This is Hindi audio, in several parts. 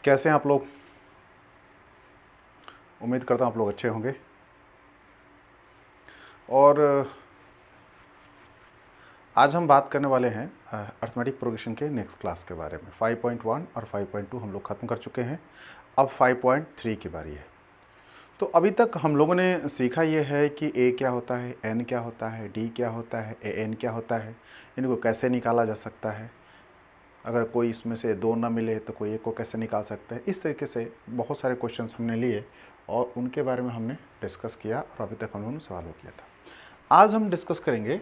कैसे हैं आप लोग? उम्मीद करता हूँ आप लोग अच्छे होंगे। और आज हम बात करने वाले हैं अर्थमेटिक प्रोग्रेशन के नेक्स्ट क्लास के बारे में। 5.1 और 5.2 हम लोग ख़त्म कर चुके हैं। अब 5.3 की बारी है। तो अभी तक हम लोगों ने सीखा ये है कि ए क्या होता है, एन क्या होता है, डी क्या होता है, ए एन क्या होता है, इनको कैसे निकाला जा सकता है, अगर कोई इसमें से दो ना मिले तो कोई एक को कैसे निकाल सकता है। इस तरीके से बहुत सारे क्वेश्चंस हमने लिए और उनके बारे में हमने डिस्कस किया और अभी तक हम लोगों ने सवाल किया था। आज हम डिस्कस करेंगे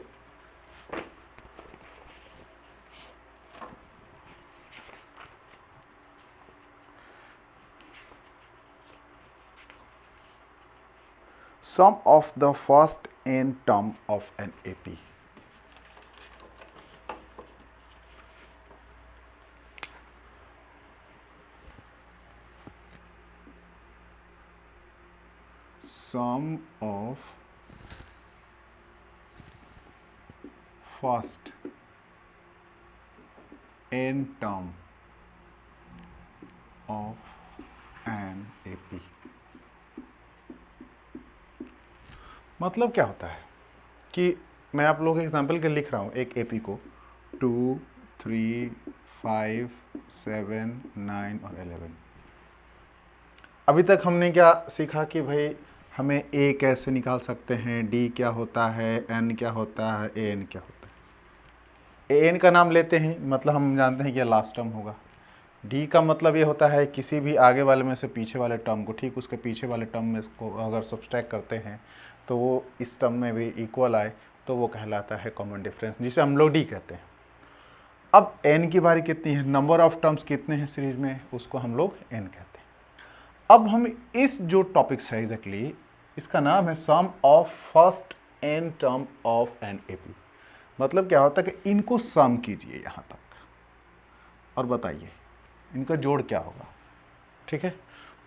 sum of the first n term of an AP. Sum of first n term of an AP. मतलब क्या होता है कि मैं आप लोगों के एग्जाम्पल के लिख रहा हूँ एक एपी को 2, 3, 5, 7, 9 और 11। अभी तक हमने क्या सीखा कि भाई हमें ए कैसे निकाल सकते हैं, डी क्या होता है, एन क्या होता है, ए एन क्या होता है। ए एन का नाम लेते हैं मतलब हम जानते हैं कि लास्ट टर्म होगा। डी का मतलब ये होता है किसी भी आगे वाले में से पीछे वाले टर्म को, ठीक उसके पीछे वाले टर्म में इसको अगर सब्सट्रैक्ट करते हैं तो वो इस टर्म में भी इक्वल आए तो वो कहलाता है कॉमन डिफरेंस, जिसे हम लोग डी कहते हैं। अब एन की बारी कितनी है, नंबर ऑफ टर्म्स कितने हैं सीरीज में, उसको हम लोग एन कहते हैं। अब हम इस जो टॉपिक्स है एग्जैक्टली इसका नाम है sum of first N term of an AP. मतलब क्या होता है कि इनको सम कीजिए यहाँ तक और बताइए इनका जोड़ क्या होगा। ठीक है,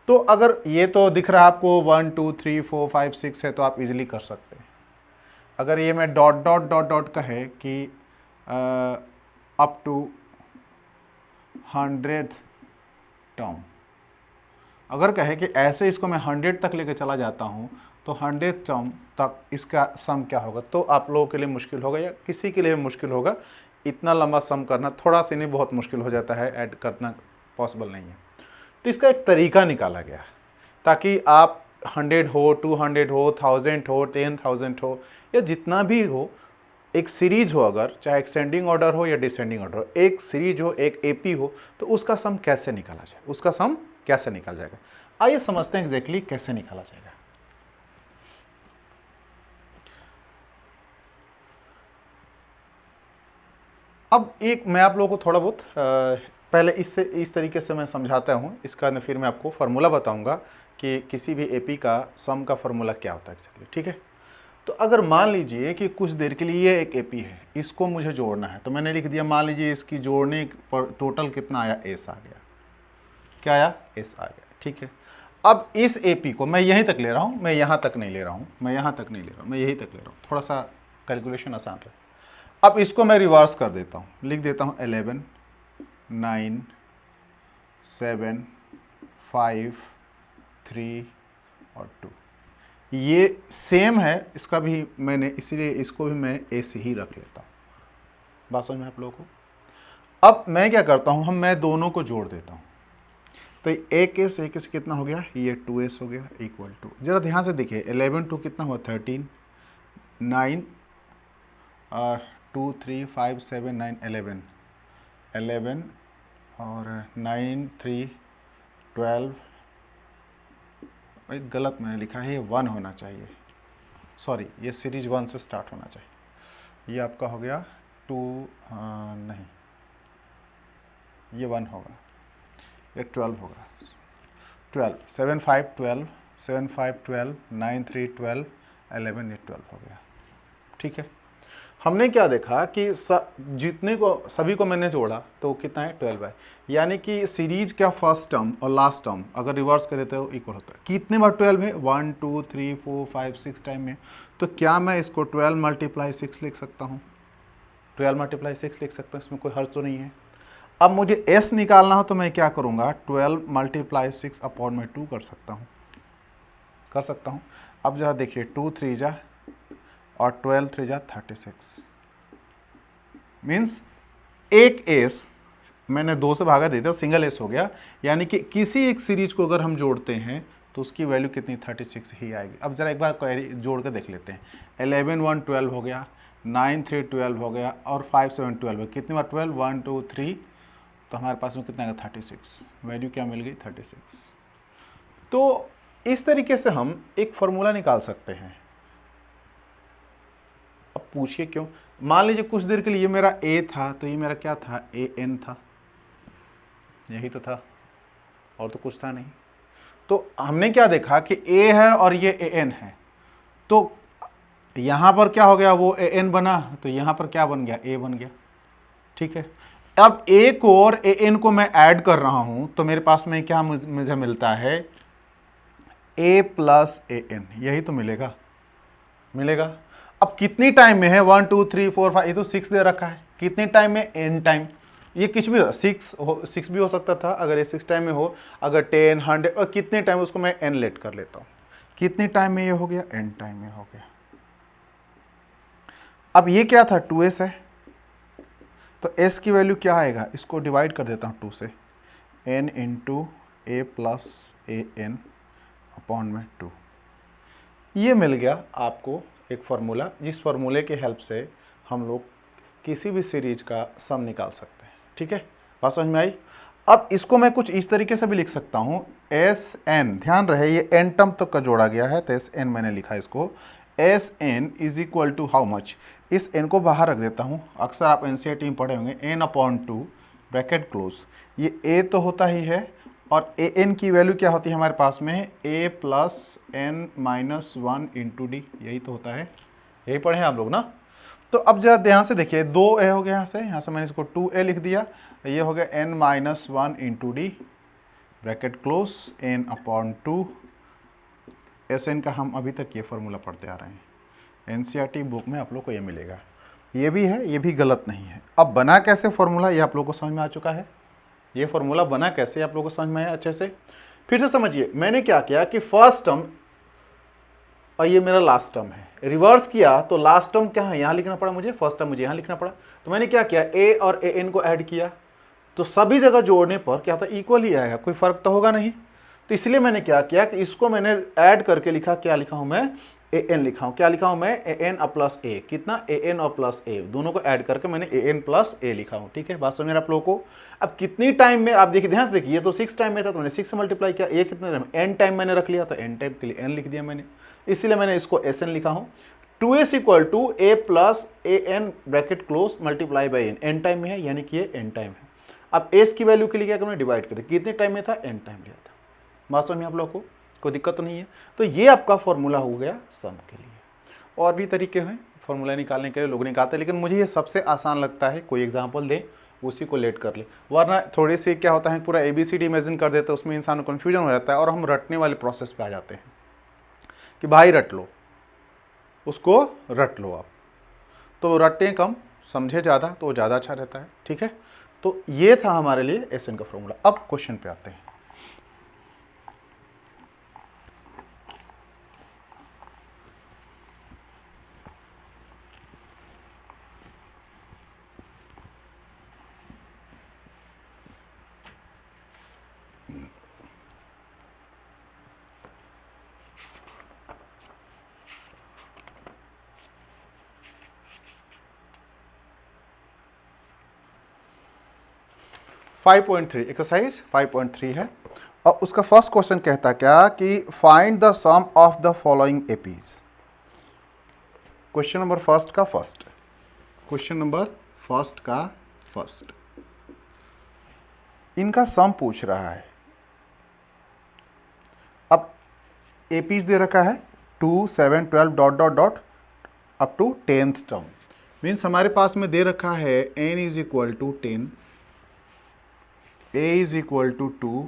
तो अगर ये तो दिख रहा है आपको 1 2 3 4 5 6 है तो आप इजीली कर सकते हैं। अगर ये मैं डॉट डॉट डॉट डॉट का है कि अप टू 100th टर्म, अगर कहे कि ऐसे इसको मैं 100 तक लेके चला जाता हूँ तो 100th टर्म तक इसका सम क्या होगा, तो आप लोगों के लिए मुश्किल होगा या किसी के लिए मुश्किल होगा। इतना लंबा सम करना थोड़ा सा नहीं बहुत मुश्किल हो जाता है, ऐड करना पॉसिबल नहीं है। तो इसका एक तरीका निकाला गया ताकि आप 100 हो, 200 हो, 1000 हो, 10,000 हो या जितना भी हो, एक सीरीज हो, अगर चाहे एक्सेंडिंग ऑर्डर हो या डिसेंडिंग ऑर्डर हो, एक सीरीज हो, एक एपी हो, तो उसका सम कैसे निकाला जाए, उसका सम कैसे निकाला जाएगा। आइए समझते हैं एग्जैक्टली कैसे निकाला जाएगा। अब एक मैं आप लोगों को थोड़ा बहुत पहले इससे इस तरीके से मैं समझाता हूँ, इसका फिर मैं आपको फार्मूला बताऊंगा कि किसी भी एपी का सम का फार्मूला क्या होता है एक्चुअली। ठीक है, तो अगर मान लीजिए कि कुछ देर के लिए ये एक एपी है, इसको मुझे जोड़ना है तो मैंने लिख दिया, मान लीजिए इसकी जोड़ने पर टोटल कितना आया, एस आ गया। क्या आया, एस आ गया। ठीक है, अब इस एपी को मैं यहीं तक ले रहा हूँ, मैं यहाँ तक नहीं ले रहा हूँ, मैं यहाँ तक नहीं ले रहा हूँ, मैं यहीं तक ले रहा हूँ, थोड़ा सा कैलकुलेशन आसान रहे। अब इसको मैं रिवर्स कर देता हूँ, लिख देता हूँ 11, 9, 7, 5, 3 और 2। ये सेम है, इसका भी मैंने इसीलिए इसको भी मैं ऐसे ही रख लेता हूँ। बात समझ में आप लोगों को। अब मैं क्या करता हूँ, मैं दोनों को जोड़ देता हूँ। तो एक एस कितना हो गया, ये 2s हो गया इक्वल टू, जरा ध्यान से देखिए 11 2 कितना हुआ 13, 9 2 3 5 7 9 11, 11 और 9 3 12, एक गलत मैंने लिखा है, ये 1 होना चाहिए, सॉरी ये सीरीज 1 से स्टार्ट होना चाहिए। ये आपका हो गया 2, नहीं ये 1 होगा, ये 12 होगा, 12 7 5 12 7 5 12 9 3 12 11, ये 12 हो गया। ठीक है, हमने क्या देखा कि जितने को सभी को मैंने जोड़ा तो कितना है 12 है, यानी कि सीरीज का फर्स्ट टर्म और लास्ट टर्म अगर रिवर्स कर देते हो इक्वल होता है। कितने बार 12 है, 1 2 3 4 5 6 टाइम में, तो क्या मैं इसको 12 × 6 लिख सकता हूँ, 12 × 6 लिख सकता हूँ, इसमें कोई हर्ज तो नहीं है। अब मुझे s निकालना हो तो मैं क्या करूँगा, 12 × 6/2 कर सकता हूँ। अब ज़रा देखिए, 2 3 जा और 12 3 जा 36, मीन्स एक s मैंने 2 से भागा दे दिया, सिंगल s हो गया, यानी कि किसी एक सीरीज को अगर हम जोड़ते हैं तो उसकी वैल्यू कितनी, 36 ही आएगी। अब जरा एक बार क्वेरी जोड़ कर देख लेते हैं। 11 1 12 हो गया, 9 3 12 हो गया, और 5 7 12, कितनी बार 12, 1 2 3, तो हमारे पास में कितना आएगा, 36। वैल्यू क्या मिल गई, 36। तो इस तरीके से हम एक फॉर्मूला निकाल सकते हैं। अब पूछिए क्यों। मान लीजिए कुछ देर के लिए मेरा a था, तो ये मेरा क्या था, an था, यही तो था, और तो कुछ था नहीं। तो हमने क्या देखा कि a है और ये an है, तो यहां पर क्या हो गया, वो an बना, तो यहां पर क्या बन गया, a बन गया। ठीक है, अब a को और an को मैं ऐड कर रहा हूं, तो मेरे पास में क्या मुझे मिलता है, a + an, यही तो मिलेगा। अब कितनी टाइम में है, 1 2 3 4 5, ये तो 6 दे रखा है, कितने टाइम में, n टाइम। ये कुछ भी 6 भी हो सकता था अगर ये 6 टाइम में हो, अगर 10 100, और कितने टाइम, उसको मैं n लेट कर लेता हूं, कितने टाइम में ये हो गया, n टाइम में हो गया। अब ये क्या था, 2s है, तो s की वैल्यू क्या आएगा, इसको डिवाइड कर देता हूं 2 से, n × a + an/2। ये मिल गया आपको एक फार्मूला, जिस फार्मूले के हेल्प से हम लोग किसी भी सीरीज का सम निकाल सकते हैं। ठीक है, बात समझ में आई। अब इसको मैं कुछ इस तरीके से भी लिख सकता हूं, Sn, ध्यान रहे ये n टर्म तक का जोड़ा गया है, तो Sn मैंने लिखा इसको, Sn = हाउ मच, इस n को बाहर रख देता हूं। अक्सर आप NCERT में पढ़े होंगे, n/2 ब्रैकेट क्लोज, ये a तो होता ही है, और an की वैल्यू क्या होती है हमारे पास में, a + n - 1 × d, यही तो होता है, यही पढ़े हैं आप लोग ना। तो अब जरा ध्यान से देखिए, 2a हो गया, यहाँ से मैंने इसको 2a लिख दिया, ये हो गया n - 1 × d bracket close, n/2। Sn का हम अभी तक ये फार्मूला पढ़ते आ रहे हैं, NCERT बुक में आप लोग को ये मिलेगा। ये भी है, ये भी गलत नहीं है। अब बना कैसे फार्मूला, ये आप लोग को समझ में आ चुका है। ये फार्मूला बना कैसे आप लोग को समझ में आया अच्छे से। फिर से समझिए, मैंने क्या किया कि फर्स्ट टर्म और ये मेरा लास्ट टर्म है, रिवर्स किया तो लास्ट टर्म क्या है, यहाँ लिखना पड़ा मुझे, फर्स्ट टर्म मुझे यहाँ लिखना पड़ा। तो मैंने क्या किया, a और an को ऐड किया, तो सभी जगह जोड़ने पर क्या था, इक्वल ही आएगा, कोई फर्क तो होगा नहीं। तो इसलिए मैंने क्या किया कि इसको मैंने ऐड करके लिखा, क्या लिखा हूं मैं, an लिखा हूं, क्या लिखा हूं मैं, an + a, कितना, an और +a, दोनों को ऐड करके मैंने an + a लिखा हूं। ठीक है, बात समझ में आप लोगों को। अब कितनी टाइम में, आप देखिए ध्यान से देखिए, ये तो 6 टाइम में था, तो मैंने 6 से मल्टीप्लाई किया, ये कितने टाइम, n टाइम मैंने रख लिया, तो n टाइम के लिए n लिख दिया मैंने, इसलिए मैंने इसको Sn लिखा हूं। 2s = a + an bracket close multiply by n time में है, यानी कि ये n टाइम है। अब s की वैल्यू के लिए क्या करना, डिवाइड कर दे, कितने टाइम में था, n टाइम लिया था। बात समझ में आप लोगों को, कोई दिक्कत तो नहीं है। तो ये आपका फॉर्मूला हो गया सम के लिए। और भी तरीके हैं फॉर्मूला निकालने के लिए, लोग निकालते हैं, लेकिन मुझे ये सबसे आसान लगता है, कोई एग्जाम्पल दे उसी को लेट कर ले, वरना थोड़ी सी क्या होता है, पूरा ABCD इमेजिन कर देते हैं, उसमें इंसान को कन्फ्यूजन हो जाता है, और हम रटने वाले प्रोसेस पे आ जाते हैं कि भाई रट लो, उसको रट लो आप, तो रटें कम, समझे ज़्यादा, तो ज़्यादा अच्छा रहता है। ठीक है, तो ये था हमारे लिए Sn का फॉर्मूला। अब क्वेश्चन पे आते हैं। एक्सरसाइज 5.3 है, और उसका फर्स्ट क्वेश्चन कहता क्या कि find the sum of the following APs. Question number first का फर्स्ट, इनका सम पूछ रहा है। अब एपीज दे रखा है 2 7 12 dot dot dot up to 10th term, means हमारे पास में दे रखा है n = 10, a = 2,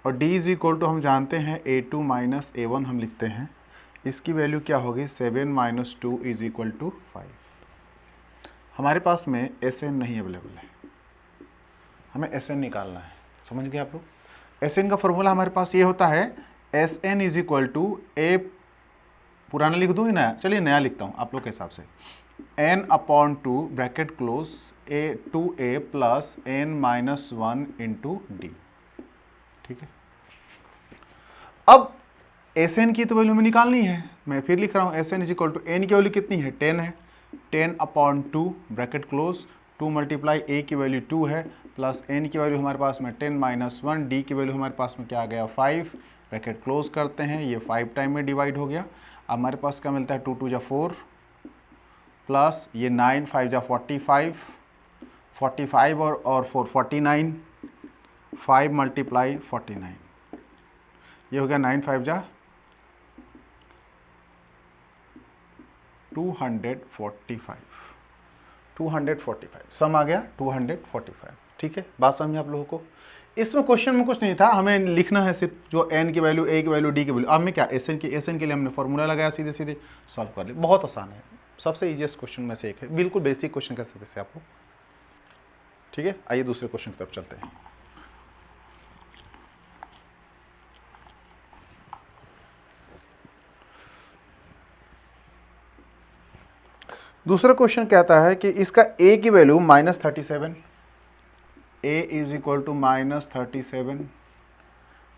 और d = हम जानते हैं a2 - a1 हम लिखते हैं, इसकी वैल्यू क्या होगी, 7 - 2 = 5। हमारे पास में Sn नहीं अवेलेबल है, हमें एस एन निकालना है, समझ गए आप लोग। एस एन का फॉर्मूला हमारे पास ये होता है, S N is equal to A, पुराना लिख दूँ नया, चलिए नया लिखता हूँ आप लोग के हिसाब से, n upon two bracket close a two A plus n minus one into D, ठीक है। अब एस एन की तो वैल्यू हमें निकालनी है, मैं फिर लिख रहा हूँ S N is equal to N की वैल्यू कितनी है 10 है, 10 upon two bracket close 2 multiply A की वैल्यू 2 है प्लस एन की वैल्यू हमारे पास में 10 माइनस 1, डी की वैल्यू हमारे पास में क्या आ गया 5, ब्रैकेट क्लोज करते हैं, ये 5 टाइम में डिवाइड हो गया। अब हमारे पास क्या मिलता है 2 2 जा 4 प्लस ये 9 5 जा 45, 45 और 4 49, 5 मल्टीप्लाई 49, ये हो गया 9 5 जा 245, 245 सम आ गया 245, ठीक है। बात समझे आप लोगों को। इसमें क्वेश्चन में कुछ नहीं था, हमें लिखना है सिर्फ जो n की वैल्यू, a की वैल्यू, d की वैल्यू। अब में क्या एस एन के लिए हमने फॉर्मूला लगाया, सीधे सीधे सॉल्व कर लिया, बहुत आसान है, सबसे इजीएस्ट क्वेश्चन में से एक है, बिल्कुल बेसिक क्वेश्चन कह सकते हैं आपको, ठीक है। आइए दूसरे क्वेश्चन की तरफ चलते हैं। दूसरा क्वेश्चन कहता है कि इसका a की value -37, a is equal to -37,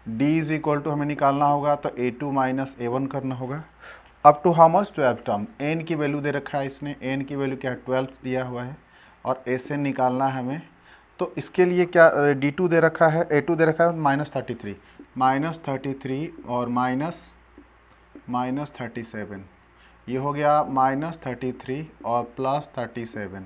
d is equal to हमें निकालना होगा तो a2 माइनस a1 करना होगा, up to how much 12 term. n की वैल्यू दे रखा है इसने, n की वैल्यू क्या है 12 दिया हुआ है और s n निकालना है हमें, तो इसके लिए क्या d2 दे रखा है, a2 दे रखा है -33 और -37, ये हो गया -33 और +37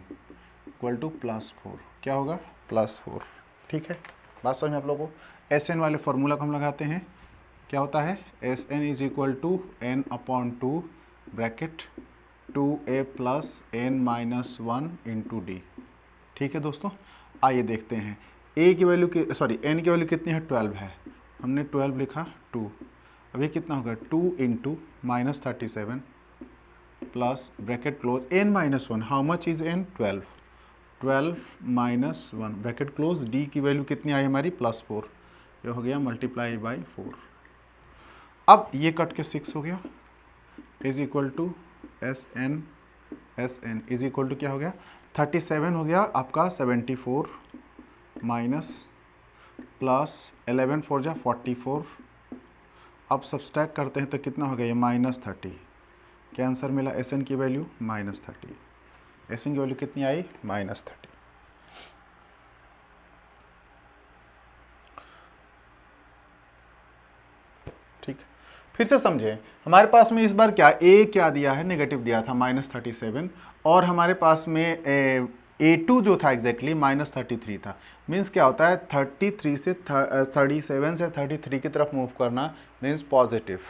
इक्वल टू +4, क्या होगा +4, ठीक है। बात समझ में आप लोगों को। एस एन वाले फॉर्मूला को हम लगाते हैं, क्या होता है S N is equal to n upon two bracket 2a plus n minus 1 into D, ठीक है दोस्तों। आइए देखते हैं a की वैल्यू की, सॉरी n की वैल्यू कितनी है 12 है, हमने 12 लिखा 2, अभी कितना होगा 2 into -37 plus bracket close n minus 1, how much is n 12, 12 minus 1 bracket close, d की वैल्यू कितनी आई हमारी +4, ये हो गया मल्टीप्लाई बाई 4। अब ये कट के 6 हो गया, is equal to S N is equal to क्या हो गया 37 हो गया आपका 74 माइनस प्लस 11 4 जा 44, अब सब्सट्रैक्ट करते हैं तो कितना हो गया ये -30, क्या आंसर मिला एस एन की वैल्यू -30, एस एन की वैल्यू कितनी आई -30। ठीक, फिर से समझें, हमारे पास में इस बार क्या a क्या दिया है नेगेटिव दिया था -37 और हमारे पास में a2 जो था एग्जैक्टली -33 था। मीन्स क्या होता है 33 से 37 से 33 की तरफ मूव करना मीन्स पॉजिटिव,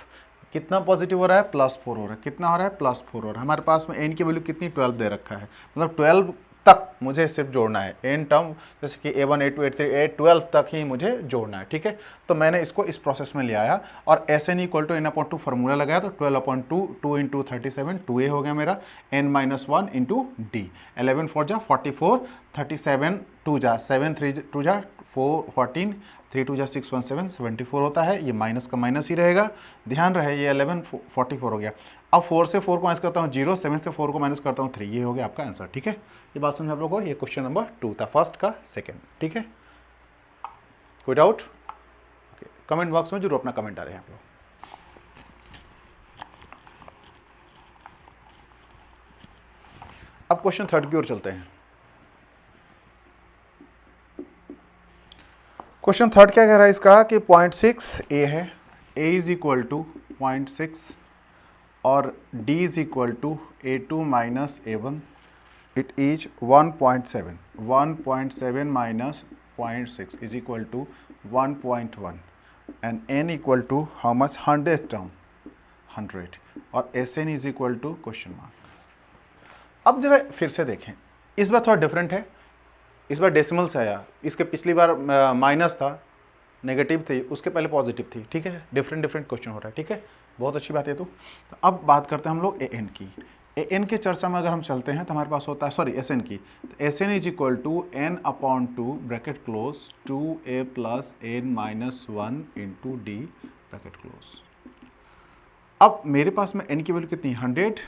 कितना पॉजिटिव हो रहा है +4 हो रहा है, कितना हो रहा है +4 हो रहा है। हमारे पास में n की वैल्यू कितनी 12 दे रखा है, मतलब 12 तक मुझे सिर्फ जोड़ना है, n टर्म जैसे कि a1 a2 a3 a12 तक ही मुझे जोड़ना है, ठीक है। तो मैंने इसको इस प्रोसेस में ले आया और S N equal to n/2 formula लगाया, तो 12/2 2 इंटू 37 2a हो गया मेरा, n-1 इंटू डी, 11 4 जा 44, 37 2 जा 7 3 2 जा 4 14, 3 2 जा 6 1 7 74 होता है, ये माइनस का माइनस ही रहेगा, ध्यान रहे ये 11 44 हो गया। अब 4 से 4 को माइनस करता हूँ 0, 7 से 4 को माइनस करता हूँ 3, ये हो गया आपका आंसर, ठीक है। ये बात समझ आप लोगों को, ये क्वेश्चन नंबर 2 था, फर्स्ट का सेकंड, ठीक है। कोई डाउट? ओके, कमेंट बॉक्स में जरूर अपना कमेंट डालें आप लोग। अब क्वेश्चन थर्ड की ओर चलते हैं। क्वेश्चन थर्ड क्या कह रहा है इसका कि 0.6 a है, a इज इक्वल टू 0.6 और d is equal to a2 minus a1, it is 1.7, 1.7 minus 0.6 is equal to 1.1 and n equal to how much 100 term 100 और Sn is equal to question mark. अब जरा फिर से देखें, इस बार थोड़ा डिफरेंट है, इस बार डेसिमल से आया, इसके पिछली बार माइनस था, नेगेटिव थी, उसके पहले पॉजिटिव थी, ठीक है। डिफरेंट क्वेश्चन हो रहा है, ठीक है, बहुत अच्छी बात है। तो अब बात करते हैं हम लोग an की। एन के चर्चा में अगर हम चलते हैं तो हमारे पास होता है, सॉरी एस एन की, तो S N is equal to N upon two bracket close 2a plus N minus 1 into d bracket close. अब मेरे पास में एन की वैल्यू कितनी, 100,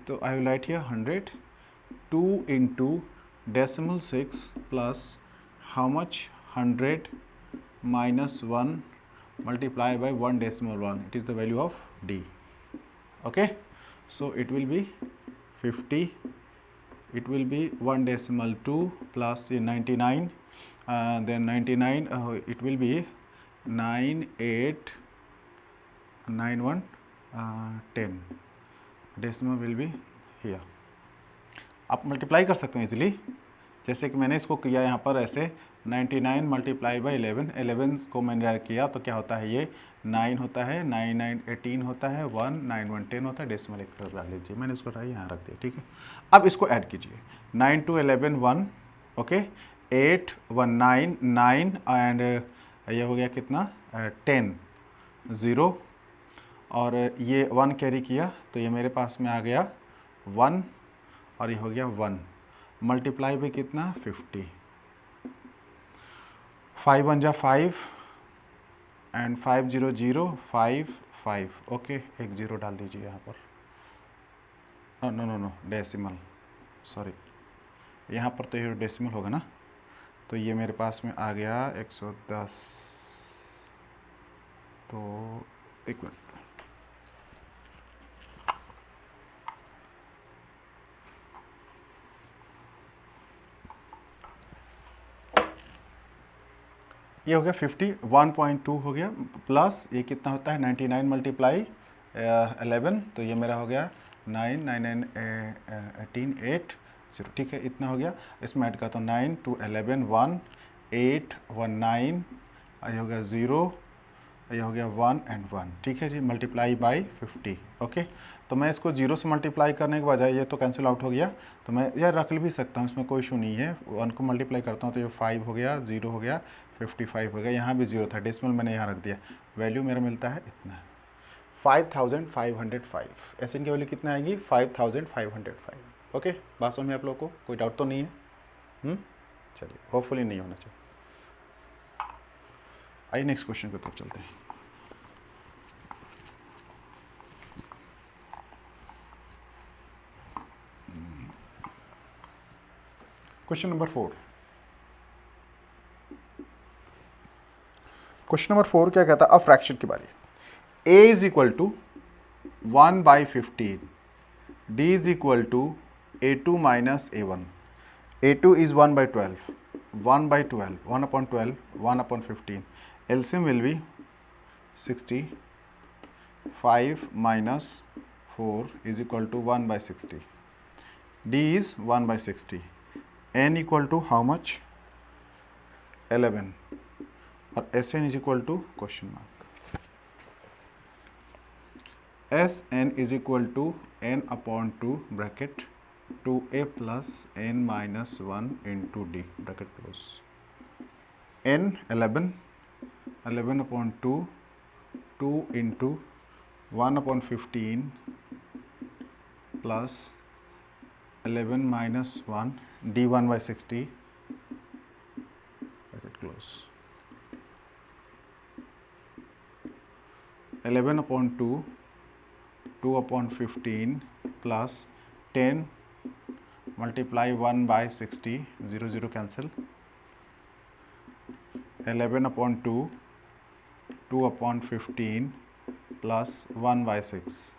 तो I will write here 100, 2 into decimal 6 plus how much, 100 minus 1 multiply by 1 decimal 1, it is the value of d. Okay, so it will be 50, it will be 1 decimal 2 plus 99, then 99, it will be 9891 10, decimal will be here. आप मल्टीप्लाई कर सकते हैं इजीली, जैसे कि मैंने इसको किया यहाँ पर ऐसे 99 मल्टीप्लाई बाई 11, 11 को मैंने किया तो क्या होता है, ये 9 होता है, 9 9 18 होता है, 1 9 1 10 होता है, डेसिमल एक डाल लीजिए, मैंने उसको यहाँ रख दिया, ठीक है। अब इसको ऐड कीजिए, 9 2 11 1, ओके, 8 1 9 9 एंड ये हो गया कितना 10 0, और ये 1 कैरी किया तो ये मेरे पास में आ गया 1 और ये हो गया 1, मल्टीप्लाई भी कितना 50, 5 1 जा 5 एंड 5 0 0 5 5, ओके, एक जीरो डाल दीजिए यहाँ पर, no no no decimal, sorry यहाँ पर तो ये डेसिमल होगा ना, तो ये मेरे पास में आ गया 110, तो एक मिनट, ये हो गया 50, 1.2 हो गया, प्लस ये कितना होता है 99 मल्टीप्लाई 11, तो ये मेरा हो गया 9 9 9 18 8 0, ठीक है, इतना हो गया। इसमें ऐड करता हूँ 9 2 11 1 8 1 9, ये हो गया 0, ये हो गया 1 एंड 1, ठीक है जी, मल्टीप्लाई बाई 50, ओके। तो मैं इसको 0 से मल्टीप्लाई करने के बजाय, ये तो कैंसिल आउट हो गया, तो मैं यह रख भी सकता हूँ, इसमें कोई इशू नहीं है, 1 को मल्टीप्लाई करता हूँ तो ये 5 हो गया, 0 हो गया, 55 हो गया, यहाँ भी 0 था, डेसिमल मैंने यहाँ रख दिया, वैल्यू मेरा मिलता है इतना 5505, ऐसे इनकी वैल्यू कितना आएगी 5505, ओके। बात समझ में आप लोगों को, कोई डाउट तो नहीं है, चलिए, होपफुली नहीं होना चाहिए। आइए नेक्स्ट क्वेश्चन की तरफ चलते हैं। क्वेश्चन नंबर 4, क्वेश्चन नंबर 4 क्या कहता है, अब फ्रैक्शन की बारी, a is equal to 1/15, d is equal to a2 minus a1, a2 is 1/12, 1/12, 1/12, 1/15, LCM will be 60, 5 minus 4 is equal to 1/60, d is 1/60, n equal to how much, 11, और Sn is equal to question mark, Sn is equal to n upon 2 bracket 2a plus n minus 1 into d bracket close, n 11, 11 upon 2, 2 into 1 upon 15 plus 11 minus 1, d 1/60 bracket close, 11 upon 2, 2 upon 15 plus 10 multiply 1/60, 0 0 cancel, 11 upon 2, 2 upon 15 plus 1/6,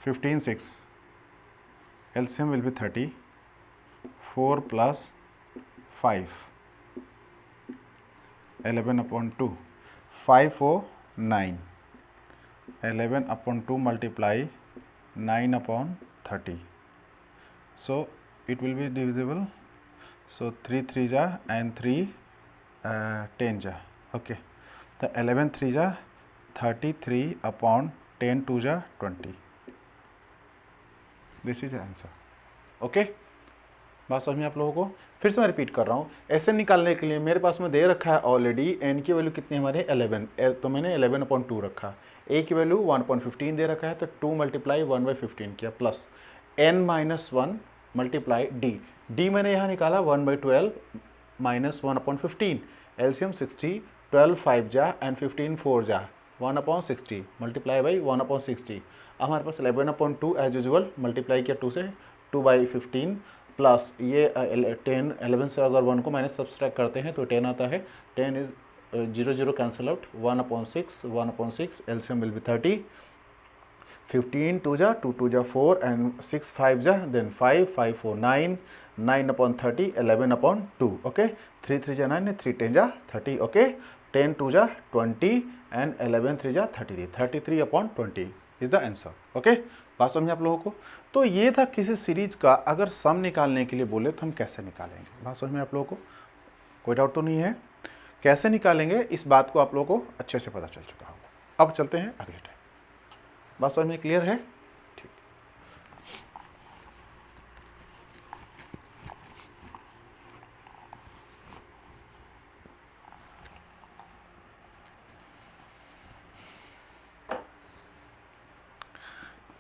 15 6, LCM will be 30, 4 plus 5, 11 upon 2, 5 4 9, 11 upon 2 multiply 9 upon 30, so it will be divisible, so 3 3 जा and 3 10 जा, okay, तो 11 3 जा 33 upon 10 2 जा 20, दिस इज आंसर, ओके। बात समझ में आप लोगों को, फिर से मैं रिपीट कर रहा हूँ, ऐसे निकालने के लिए मेरे पास में दे रखा है ऑलरेडी, एन की वैल्यू कितनी है हमारे 11, तो मैंने 11/2 रखा, ए की वैल्यू 1/15 दे रखा है तो 2 मल्टीप्लाई 1/15 किया plus n-1 multiply D, D मैंने यहाँ निकाला 1/12 माइनस 1/15, एलसीएम 60, 12 5 जा एंड 15 4 जा 1/60 मल्टीप्लाई बाई 1/60। अब हमारे पास 11/2 एज यूजुअल मल्टीप्लाई किया 2 से 2/15 प्लस ये 10 11 से अगर 1 को माइनस सब्सट्रैक्ट करते हैं तो 10 आता है, 10 is 0 0 cancel out 1/6 LCM will be 30, 15 2 जा 2 2 जा 4 एंड 6 5 जा देन 5 5 4 9 9/30 11/2 ओके, 3 3 जा 9 3 10 जा 30 ओके, 10 2 जा 20 एंड 11 3 जा 33 33/20 इज द आंसर ओके। बात समझे आप लोगों को। तो ये था किसी सीरीज का अगर सम निकालने के लिए बोले तो हम कैसे निकालेंगे। बात समझ में आप लोगों को, कोई डाउट तो नहीं है। कैसे निकालेंगे इस बात को आप लोगों को अच्छे से पता चल चुका होगा। अब चलते हैं अगले टाइम। बात समझ में क्लियर है? ठीक।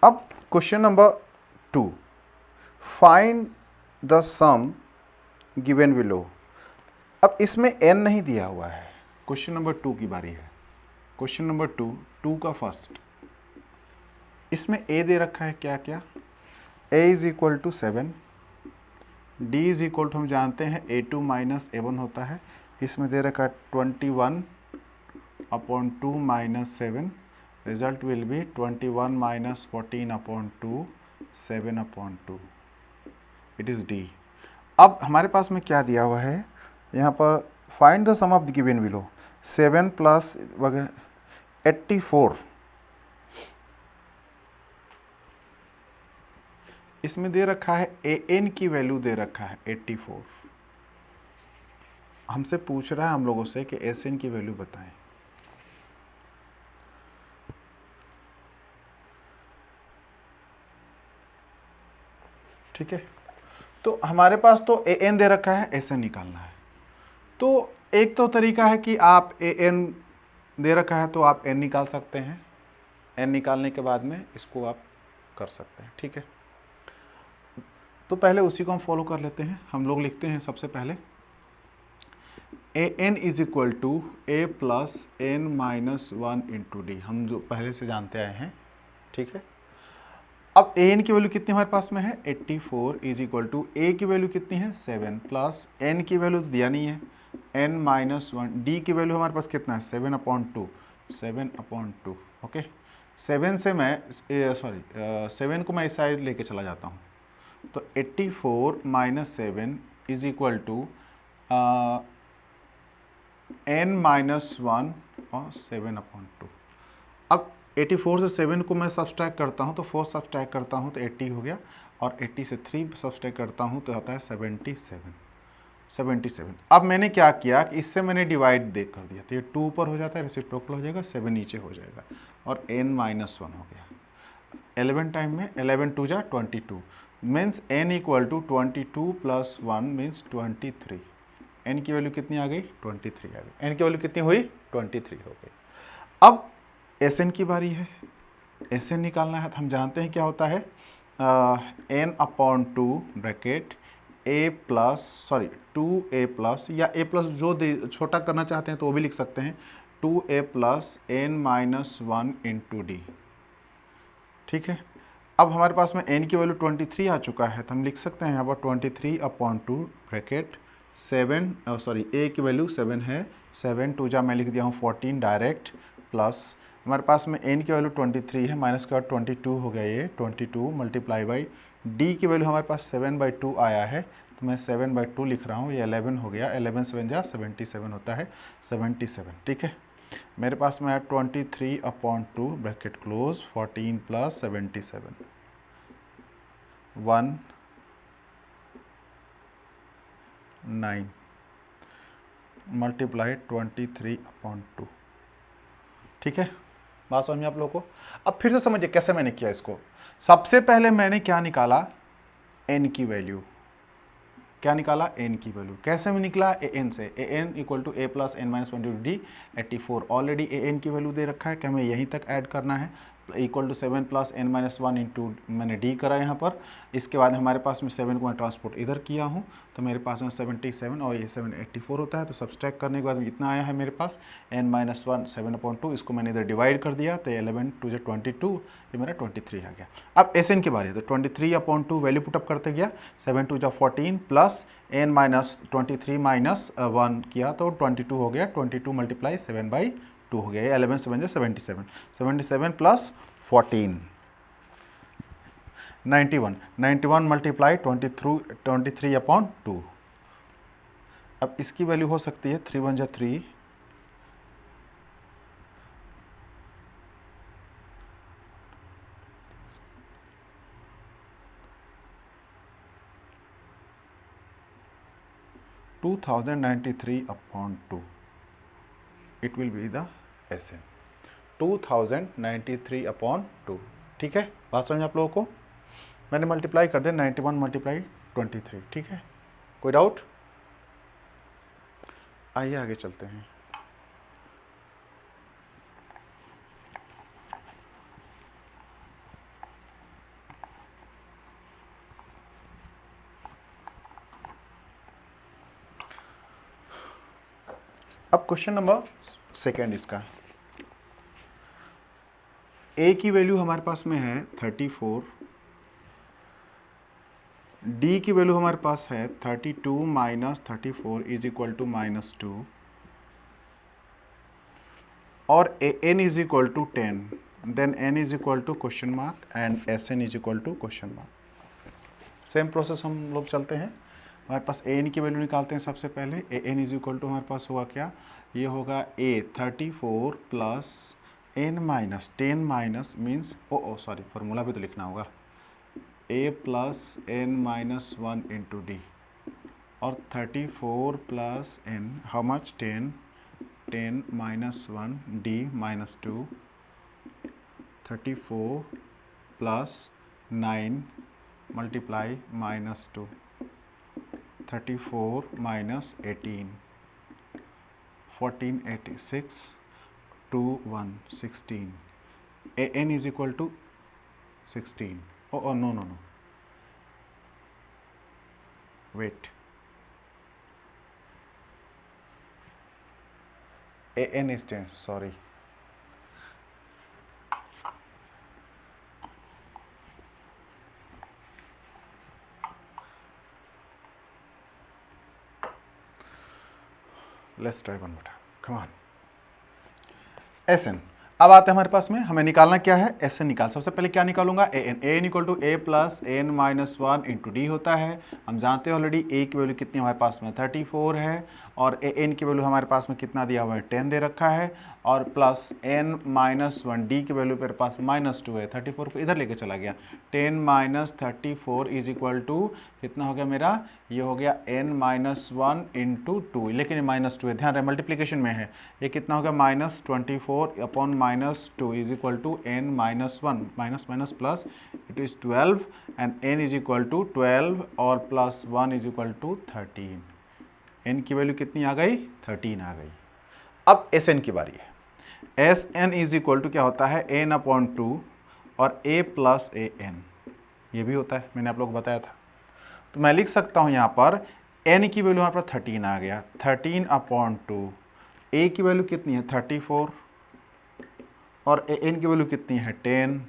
अब question number 2, find the sum given below. अब इसमें n नहीं दिया हुआ है। क्वेश्चन नंबर 2 की बारी है। क्वेश्चन नंबर 2 का फर्स्ट, इसमें a दे रखा है क्या क्या, a is equal to 7, d is equal to हम जानते हैं a2 माइनस a1 होता है, इसमें दे रखा है 21/2 minus 7, result will be 21 minus 14/2 7/2, it is d। अब हमारे पास में क्या दिया हुआ है यहाँ पर, find the sum of the given below, 7 plus 84, इसमें दे रखा है an की वैल्यू दे रखा है 84, हमसे पूछ रहा है हम लोगों से कि sn की वैल्यू बताएं। ठीक है, तो हमारे पास तो an दे रखा है, sn निकालना है। तो एक तो तरीका है कि आप an दे रखा है तो आप n निकाल सकते हैं, n निकालने के बाद में इसको आप कर सकते हैं। ठीक है, तो पहले उसी को हम फॉलो कर लेते हैं। हम लोग लिखते हैं सबसे पहले an is equal to a plus n-1 into D, हम जो पहले से जानते आए हैं। ठीक है, अब an की वैल्यू कितनी हमारे पास में है 84 इज इक्वल टू a की वैल्यू कितनी है 7 प्लस n की वैल्यू तो दिया नहीं है n-1, d की वैल्यू हमारे पास कितना है 7/2 ओके। 7 से मैं 7 को मैं इस साइड लेके चला जाता हूँ तो 84 minus 7 is equal to n-1 और 7/2। अब 84 से 7 को मैं सब्सट्रैक्ट करता हूँ तो 4 सब्सट्रैक्ट करता हूँ तो 80 हो गया, और 80 से 3 सब्सट्रैक्ट करता हूँ तो आता है 77। अब मैंने क्या किया कि इससे मैंने डिवाइड कर दिया तो ये 2 ऊपर हो जाता है, रेसिप्रोकल हो जाएगा, 7 नीचे हो जाएगा और n-1 हो गया। 11 टाइम में 11 2 जा 22 means n equal to 22 plus 1 means 23। n की वैल्यू कितनी आ गई 23 आ गई। n की वैल्यू कितनी हुई 23 हो गई। अब Sn की बारी है, Sn निकालना है तो हम जानते हैं क्या होता है n/2 bracket a plus 2a plus, या a प्लस जो छोटा करना चाहते हैं तो वो भी लिख सकते हैं 2a plus n-1 into D. ठीक है, अब हमारे पास में n की वैल्यू 23 आ चुका है तो हम लिख सकते हैं यहाँ पर 23/2 ब्रैकेट 7 a की वैल्यू 7 है, 7 2 जा मैं लिख दिया हूँ 14 डायरेक्ट, प्लस हमारे पास में n की वैल्यू 23 है, माइनस का 22 हो गया, ये 22 मल्टीप्लाई बाई d की वैल्यू हमारे पास 7/2 आया है तो मैं 7/2 लिख रहा हूँ, ये 11 हो गया, 11 7 जा 77 होता है 77। ठीक है, मेरे पास में 23/2 ब्रैकेट क्लोज 14 प्लस 77 9 मल्टीप्लाई 23/2। ठीक है, बात समझ में आप लोगों को। अब फिर से समझिए कैसे मैंने किया इसको। सबसे पहले मैंने क्या निकाला n की वैल्यू, क्या निकाला, एन की वैल्यू। कैसे में निकला, ए एन से, A N equal to A plus N minus 20 84। Already A N की वैल्यू दे रखा है कि हमें यहीं तक ऐड करना है, equal to 7 plus N minus 1 into मैंने डी करा यहाँ पर। इसके बाद हमारे पास में 7 को मैं ट्रांसपोर्ट इधर किया हूँ, तो मेरे पास में 77 और ये 784 होता है। तो सब्सट्रैक्ट करने के बाद इतना आया है मेरे पास n माइनस 1 7/2। इसको मैंने इधर डिवाइड कर दिया, तो 11 2 जो 22, ये मेरा 23 आ गया। अब एस एन की बारी है, तो 23/2 वैल्यू पुटअप करते गया, 7 2 जो 14 प्लस n माइनस 23 माइनस 1 किया तो 22 हो गया, 22 मल्टीप्लाई 7/2 हो गया, 11 7 जो 77, 77 प्लस 14 91, 91 मल्टीप्लाई 23/2। अब इसकी वैल्यू हो सकती है 3 1 जा 3, 2093/2, it will be the SN 2093/2। ठीक है, बात समझ आप लोगों को। मैंने मल्टीप्लाई कर दिया 91 मल्टीप्लाई 23। ठीक है, कोई डाउट? आइए आगे चलते हैं। अब क्वेश्चन नंबर सेकेंड इसका, ए की वैल्यू हमारे पास में है 34, डी की वैल्यू हमारे पास है 32 माइनस 34 इज इक्वल टू -2, और A N is equal to 10, then N is equal to question mark and S N is equal to question mark. Same process हम लोग चलते हैं। हमारे पास ए एन की वैल्यू निकालते हैं सबसे पहले। A N is equal to हमारे पास होगा क्या, ये होगा A 34 plus N minus 10 minus means sorry formula भी तो लिखना होगा, A plus N minus 1 into D, और 34 plus N how much 10 minus 1 D minus 2, 34 plus 9 multiply -2, 34 minus 18, 14 86 2 1 16, A N is equal to 16। no wait, a n is 10, sorry, let's try one more time, come on। SN अब आते हैं हमारे पास में, हमें निकालना क्या है, एस एन निकाल। सबसे पहले क्या निकालूंगा, A N equal to A plus N minus 1 into D होता है। हम जानते हैं ऑलरेडी ए की वैल्यू कितनी हमारे पास में 34 है, और ए एन की वैल्यू हमारे पास में कितना दिया हुआ है 10 दे रखा है, और प्लस एन माइनस 1 डी की वैल्यू मेरे पास -2 है। 34 को इधर लेके चला गया, 10 माइनस 34 इज इक्वल टू कितना हो गया मेरा, ये हो गया n माइनस 1 इंटू 2, लेकिन ये -2 है, ध्यान रहे मल्टीप्लीकेशन में है। ये कितना हो गया -24 upon -2 is equal to n minus 1, minus minus plus it is 12, and n is equal to 12 और plus 1 is equal to 13। n की वैल्यू कितनी आ गई, 13 आ गई। अब एस एन की बारी है। S N is equal to क्या होता है, n/2 और a प्लस ए एन, ये भी होता है, मैंने आप लोग को बताया था। तो मैं लिख सकता हूँ यहाँ पर n की वैल्यू यहाँ पर 13 आ गया, 13/2, a की वैल्यू कितनी है 34, और n की वैल्यू कितनी है 10,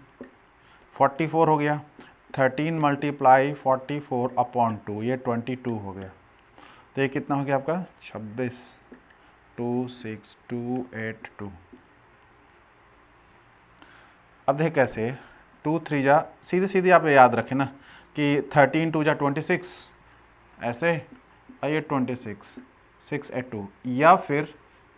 44 हो गया, 13 मल्टीप्लाई 44/2, ये 22 हो गया। तो ये कितना हो गया आपका 26 26282। अब देखें कैसे, 2 3 जा सीधे सीधे आप याद रखें ना कि 13 2 जा 26 ऐसे, ये 26 6 8 2, या फिर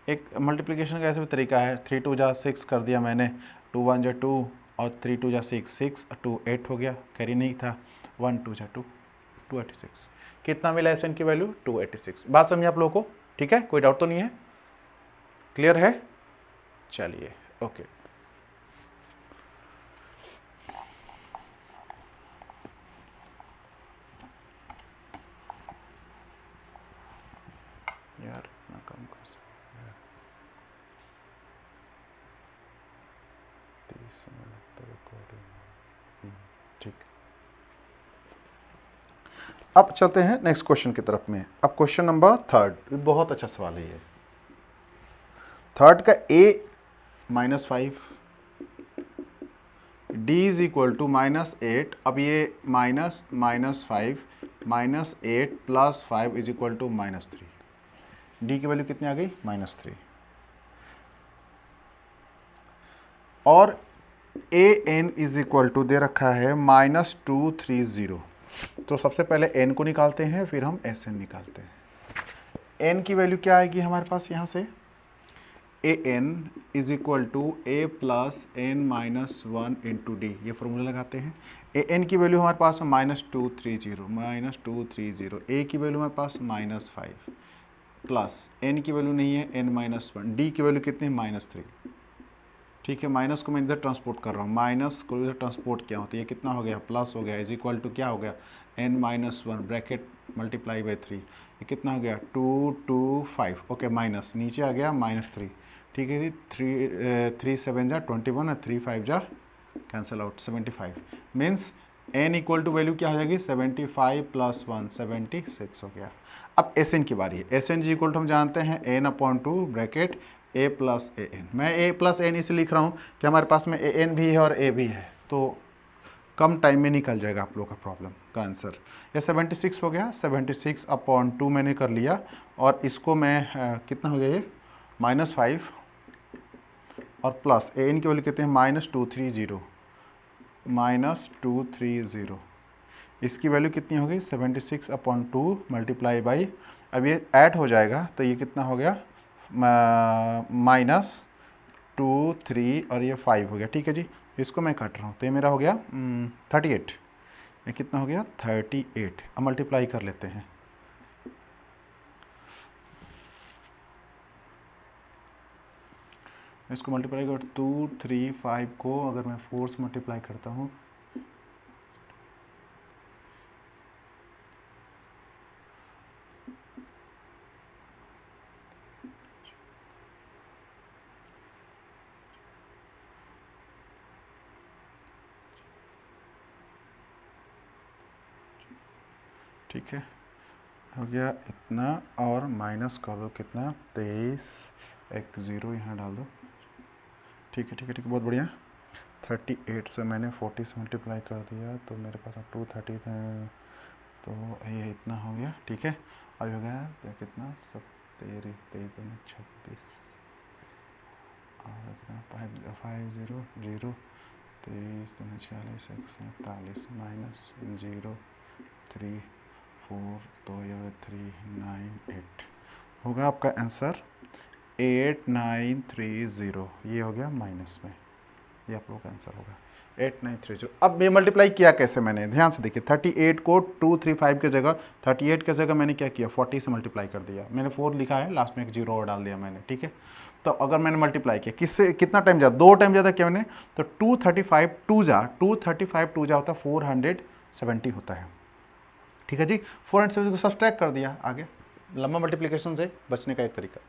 एक मल्टीप्लिकेशन का ऐसे भी तरीका है, 3 2 जा 6 कर दिया मैंने, 2 1 जा 2 और 3 2 जा 6, 6 2 8 हो गया, कैरी नहीं था, 1 2 जा 2 286। कितना मिला एस एन की वैल्यू 286। बात समझिए आप लोगों को, ठीक है, कोई डाउट तो नहीं है, क्लियर है? चलिए ओके। अब चलते हैं नेक्स्ट क्वेश्चन की तरफ में। अब क्वेश्चन नंबर 3, बहुत अच्छा सवाल है ये। 3 का a -5, d is equal to -8। अब ये -5 -8 + 5 इज इक्वल टू -3। d की वैल्यू कितनी आ गई? -3। और A N is equal to दे रखा है -230। तो सबसे पहले n को निकालते हैं, फिर हम एस एन निकालते हैं। n की वैल्यू क्या आएगी हमारे पास यहाँ से? A N is equal to A plus N minus 1 into D, ये फॉर्मूला लगाते हैं। ए एन की वैल्यू हमारे पास है -230, ए की वैल्यू हमारे पास -5 प्लस एन की वैल्यू नहीं है n-1, डी की वैल्यू कितनी है? -3। ठीक है, माइनस को मैं इधर ट्रांसपोर्ट कर रहा हूँ, माइनस को इधर ट्रांसपोर्ट किया होता है, ये कितना हो गया? प्लस हो गया, इज इक्वल टू क्या हो गया? n-1 ब्रैकेट मल्टीप्लाई बाई 3, ये कितना हो गया? 2 2 5। ओके, माइनस नीचे आ गया -3। ठीक है जी, 3 7 जा 21 और 3 5 जा cancel out 75। Means n equal to value क्या हो जाएगी? 75 + 1 76 हो गया। अब एस एन की बारी है। एस एन जी इक्वल टू हम जानते हैं n/2 ब्रैकेट a + an। मैं a + n इसे लिख रहा हूँ कि हमारे पास में an भी है और a भी है, तो कम टाइम में निकल जाएगा आप लोगों का प्रॉब्लम का आंसर। ये 76 हो गया, 76/2 मैंने कर लिया, और इसको मैं कितना हो गया ये? -5 और प्लस an की वैल्यू कितने हैं? -230, इसकी वैल्यू कितनी हो गई? 76/2 मल्टीप्लाई बाई, अब ये ऐड हो जाएगा तो ये कितना हो गया? -2 3 और ये 5 हो गया। ठीक है जी, इसको मैं काट रहा हूँ तो ये मेरा हो गया 38। ये कितना हो गया? 38। अब मल्टीप्लाई कर लेते हैं। इसको मल्टीप्लाई कर 2 3 5 को अगर मैं 4 से मल्टीप्लाई करता हूँ, ठीक है, हो गया इतना, और माइनस कर दो कितना? 23, एक 0 यहाँ डाल दो। ठीक है ठीक है ठीक है, बहुत बढ़िया। 38 से मैंने 40 से मल्टीप्लाई कर दिया तो मेरे पास अब 230 है, तो ये इतना हो गया। ठीक है, अब हो गया तो कितना? 23 23 26 और कितना? 5 0 0 23 40 147 -0 3 4, तो यह 3 9 8 होगा आपका आंसर 8930। ये हो गया माइनस में, ये आप लोगों का आंसर होगा 8930। अब ये मल्टीप्लाई किया कैसे मैंने? ध्यान से देखिए, 38 को 235 की जगह, 38 की जगह मैंने क्या किया? 40 से मल्टीप्लाई कर दिया। मैंने 4 लिखा है, लास्ट में एक 0 और डाल दिया मैंने। ठीक है, तो अगर मैंने मल्टीप्लाई किया किससे? कितना टाइम ज़्यादा? 2 टाइम ज़्यादा किया मैंने, तो 235 2 जा होता है 470 होता है। ठीक है जी, 470 को सब्सट्रैक्ट कर दिया आगे, लंबा मल्टीप्लिकेशन से बचने का एक तरीका।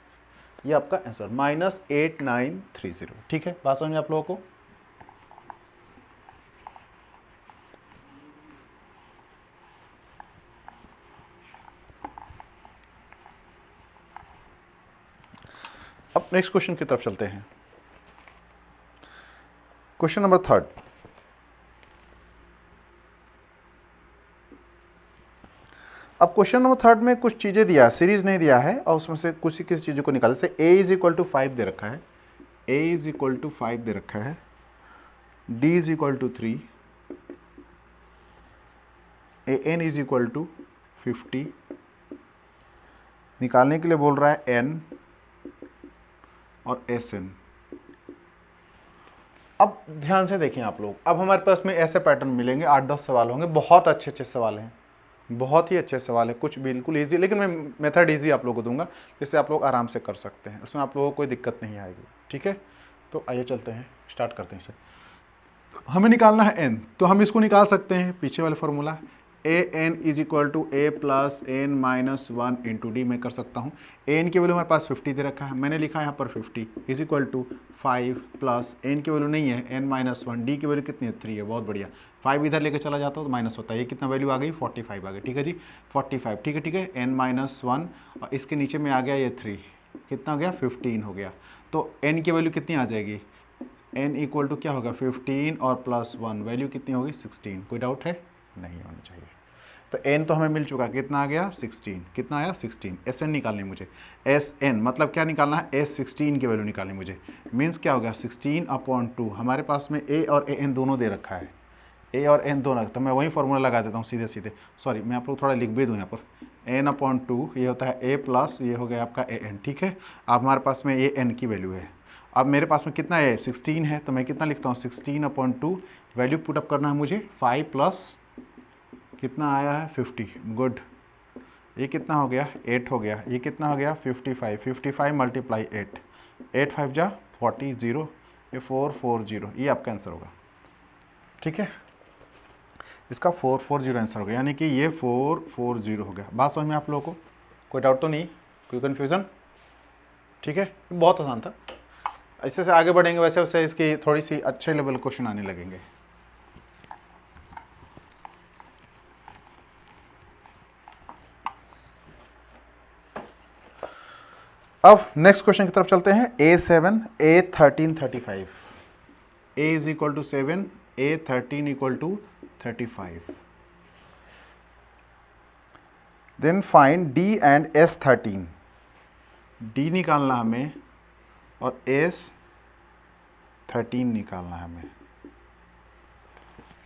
ये आपका आंसर -8930। ठीक है, बात समझ में आप लोगों को? अब नेक्स्ट क्वेश्चन की तरफ चलते हैं। Question number 3। अब क्वेश्चन नंबर 3 में कुछ चीज़ें दिया है, सीरीज नहीं दिया है, और उसमें से कुछ किसी चीज़ों को निकाले। जैसे a इज इक्वल टू 5 दे रखा है, a इज इक्वल टू 5 दे रखा है, d is equal to 3, an is equal to 50, निकालने के लिए बोल रहा है n और sn। अब ध्यान से देखें आप लोग, अब हमारे पास में ऐसे पैटर्न मिलेंगे, 8-10 सवाल होंगे, बहुत अच्छे अच्छे सवाल हैं, बहुत ही अच्छे सवाल है, कुछ बिल्कुल इजी, लेकिन मैं मेथड इजी आप लोगों को दूंगा जिससे आप लोग आराम से कर सकते हैं, उसमें आप लोगों को कोई दिक्कत नहीं आएगी। ठीक है, तो आइए चलते हैं, स्टार्ट करते हैं इसे। हमें निकालना है n, तो हम इसको निकाल सकते हैं, पीछे वाला formula A N is equal to A plus N minus one into D मैं कर सकता हूँ। एन की वैल्यू हमारे पास 50 दे रखा है, मैंने लिखा है यहाँ पर 50 is equal to 5 plus N की वैल्यू नहीं है एन माइनस वन, डी की वैल्यू कितनी है 3 है, बहुत बढ़िया। 5 इधर लेके चला जाता हूँ तो माइनस होता है, ये कितना वैल्यू आ गई 45 आ गई, ठीक है जी 45, ठीक है ठीक है। एन माइनस वन और इसके नीचे में आ गया ये 3, कितना हो गया 15 हो गया। तो एन की वैल्यू कितनी आ जाएगी, एन इक्वल टू क्या होगा 15 और प्लस 1 वैल्यू कितनी होगी 16। कोई डाउट है, नहीं होना चाहिए। तो n तो हमें मिल चुका, कितना आ गया 16, कितना आया 16। एस एन निकालनी मुझे, एस एन मतलब क्या निकालना है, एस 16 की वैल्यू निकालनी मुझे। मीन्स क्या हो गया 16/2, हमारे पास में ए और ए एन दोनों दे रखा है, ए और एन दोनों, तो मैं वही फॉर्मूला लगा देता हूँ सीधे सीधे। सॉरी मैं आप लोग थोड़ा लिख भी दूँ यहाँ पर, n/2 ये होता है ए प्लस ये हो गया आपका ए एन, ठीक है। अब हमारे पास में ए एन की वैल्यू है, अब मेरे पास में कितना है 16 है, तो मैं कितना लिखता हूँ 16/2, वैल्यू पुटअप करना है मुझे 5 प्लस कितना आया है 50, गुड। ये कितना हो गया 8 हो गया, ये कितना हो गया 55, 55 मल्टीप्लाई 8, 8 5 जा 40, 0 ये 440, ये आपका आंसर होगा, ठीक है। इसका 440 आंसर होगा, यानी कि ये 440 हो गया। बात समझ में आप लोगों को, कोई डाउट तो नहीं, कोई कन्फ्यूज़न, ठीक है। बहुत आसान था, इससे से आगे बढ़ेंगे वैसे वैसे इसकी थोड़ी सी अच्छे लेवल क्वेश्चन आने लगेंगे। अब नेक्स्ट क्वेश्चन की तरफ चलते हैं। A7 A13 35, A is equal to 7 A13 equal to 35, then find D and S13, D निकालना हमें और S13 निकालना है हमें।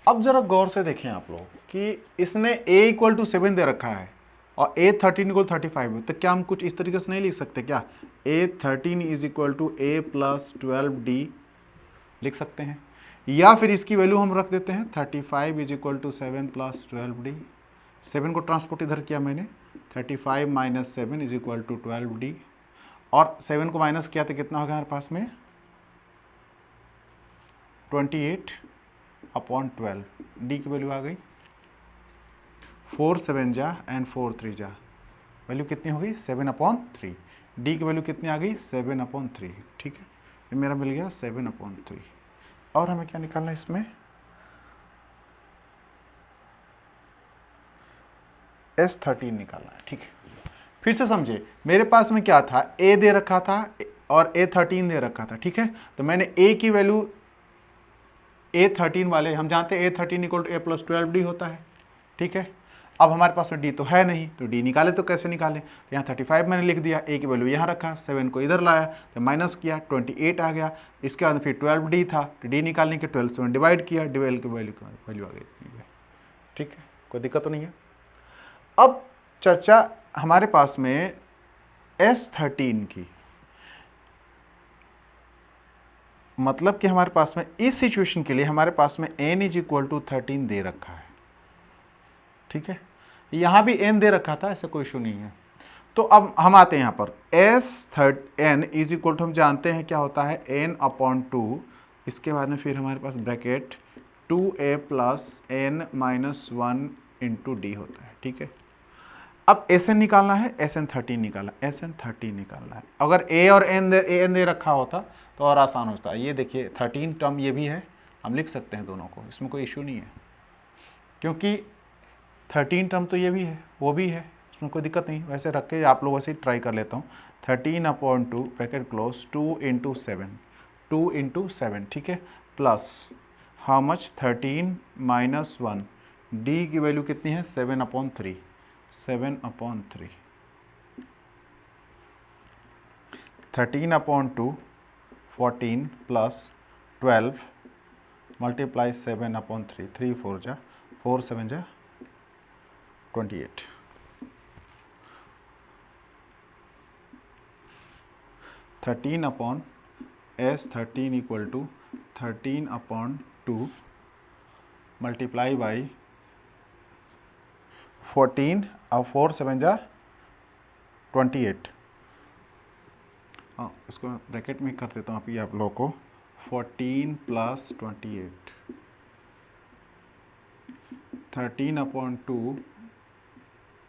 अब जरा गौर से देखें आप लोग कि इसने A इक्वल टू 7 दे रखा है और A13 इक्वल 35, तो क्या हम कुछ इस तरीके से नहीं लिख सकते क्या, A13 is equal to A plus 12D लिख सकते हैं, या फिर इसकी वैल्यू हम रख देते हैं 35 is equal to 7 plus 12D। 7 को ट्रांसपोर्ट इधर किया मैंने, 35 minus 7 is equal to 12D, और 7 को माइनस किया तो कितना हो गया हमारे पास में 28/12, D की वैल्यू आ गई 4 7 जा एंड 4 3 जा, वैल्यू कितनी होगी 7/3, D की वैल्यू कितनी आ गई 7/3, ठीक है। ये मेरा मिल गया 7/3। और हमें क्या निकालना है इसमें, S13 निकालना है, ठीक है। फिर से समझे, मेरे पास में क्या था, A दे रखा था और A13 दे रखा था, ठीक है। तो मैंने A की वैल्यू A13 वाले, हम जानते हैं A13 equal to A plus 12D होता है, ठीक है। अब हमारे पास में D तो है नहीं, तो D निकाले तो कैसे निकालें, तो यहाँ 35 मैंने लिख दिया, A की वैल्यू यहाँ रखा, 7 को इधर लाया तो माइनस किया 28 आ गया, इसके बाद फिर 12D था, तो D निकालने के 12 से डिवाइड किया, डिवाइड की वैल्यू आ गई, ठीक है, कोई दिक्कत तो नहीं है। अब चर्चा हमारे पास में S13 की, मतलब कि हमारे पास में इस सिचुएशन के लिए हमारे पास में n इज इक्वल टू 13 दे रखा है, ठीक है। यहाँ भी n दे रखा था, ऐसा कोई इशू नहीं है। तो अब हम आते हैं यहाँ पर n इज इक्वल टू, हम जानते हैं क्या होता है n/2, इसके बाद में फिर हमारे पास bracket 2a plus n minus 1 into D होता है, ठीक है। अब Sn निकालना है, Sn13 निकालना है, Sn13 निकालना है। अगर a और n दे रखा होता तो और आसान होता है। ये देखिए 13 टर्म ये भी है, हम लिख सकते हैं दोनों को, इसमें कोई इशू नहीं है, क्योंकि 13 टर्म तो ये भी है वो भी है, इसमें कोई दिक्कत नहीं। वैसे रख के आप लोगों से ट्राई कर लेता हूँ। 13/2 ब्रैकेट क्लोज 2 इंटू 7, ठीक है, plus how much 13 minus 1, D की वैल्यू कितनी है 7/3, 7/3, 13/2 14 प्लस 12 मल्टीप्लाई 7/3, 3 4 जा 4 7 जा 28, 13/S13 equal to 13/2 multiply by 14 और 4 7 जा 28। हाँ, इसको मैं ब्रैकेट में कर देता हूँ अभी आप लोगों को, 14 plus 28, 13/2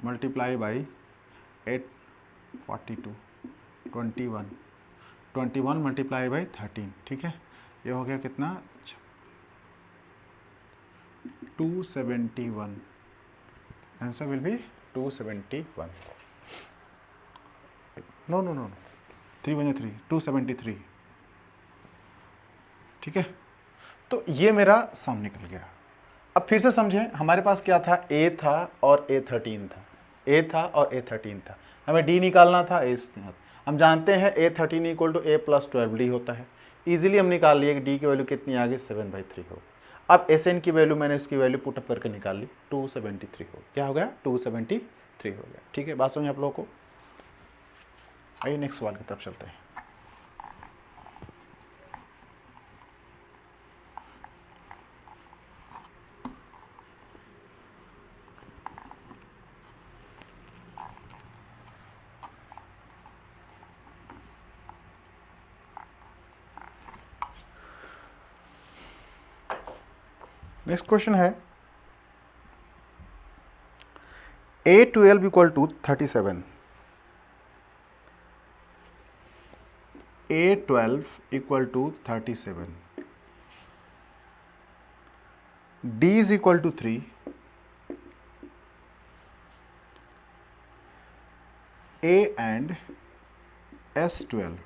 multiply by 842 21 multiply by 13, ठीक है, ये हो गया कितना 271, आंसर विल बी 271, नो 3 बजे 3 273, ठीक है। तो ये मेरा सम निकल गया। अब फिर से समझें, हमारे पास क्या था, A था और A13 था, A था और A13 था, हमें D निकालना था, A था। हम जानते हैं A13 equal to A plus 12D होता है, इजीली हम निकाल लिए कि D की वैल्यू कितनी आ गई 7/3 हो। अब SN की वैल्यू मैंने इसकी वैल्यू पुटअप करके निकाल ली, 273 हो, क्या हो गया 273 हो गया, ठीक है। बात समझे आप लोगों को। आइए नेक्स्ट सवाल की तरफ चलते हैं। नेक्स्ट क्वेश्चन है A12 equal to 37, A12 equal to 37, D is equal to 3, A and S12.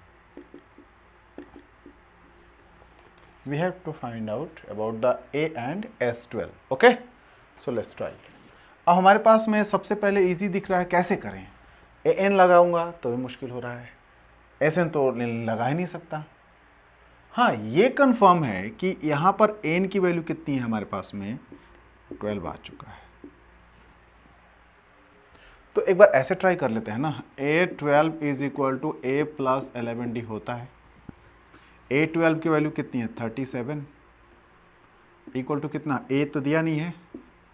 We have to find out about the A and S12. Okay, so let's try. अब हमारे पास में सबसे पहले इजी दिख रहा है, कैसे करें। AN लगाऊंगा तो भी मुश्किल हो रहा है, SN तो लगा ही नहीं सकता। हाँ, ये कंफर्म है कि यहाँ पर N की वैल्यू कितनी है हमारे पास में 12 आ चुका है। तो एक बार ऐसे ट्राई कर लेते हैं ना, A12 is equal to A plus 11D होता है। A12 की वैल्यू कितनी है 37, इक्वल टू कितना, A तो दिया नहीं है,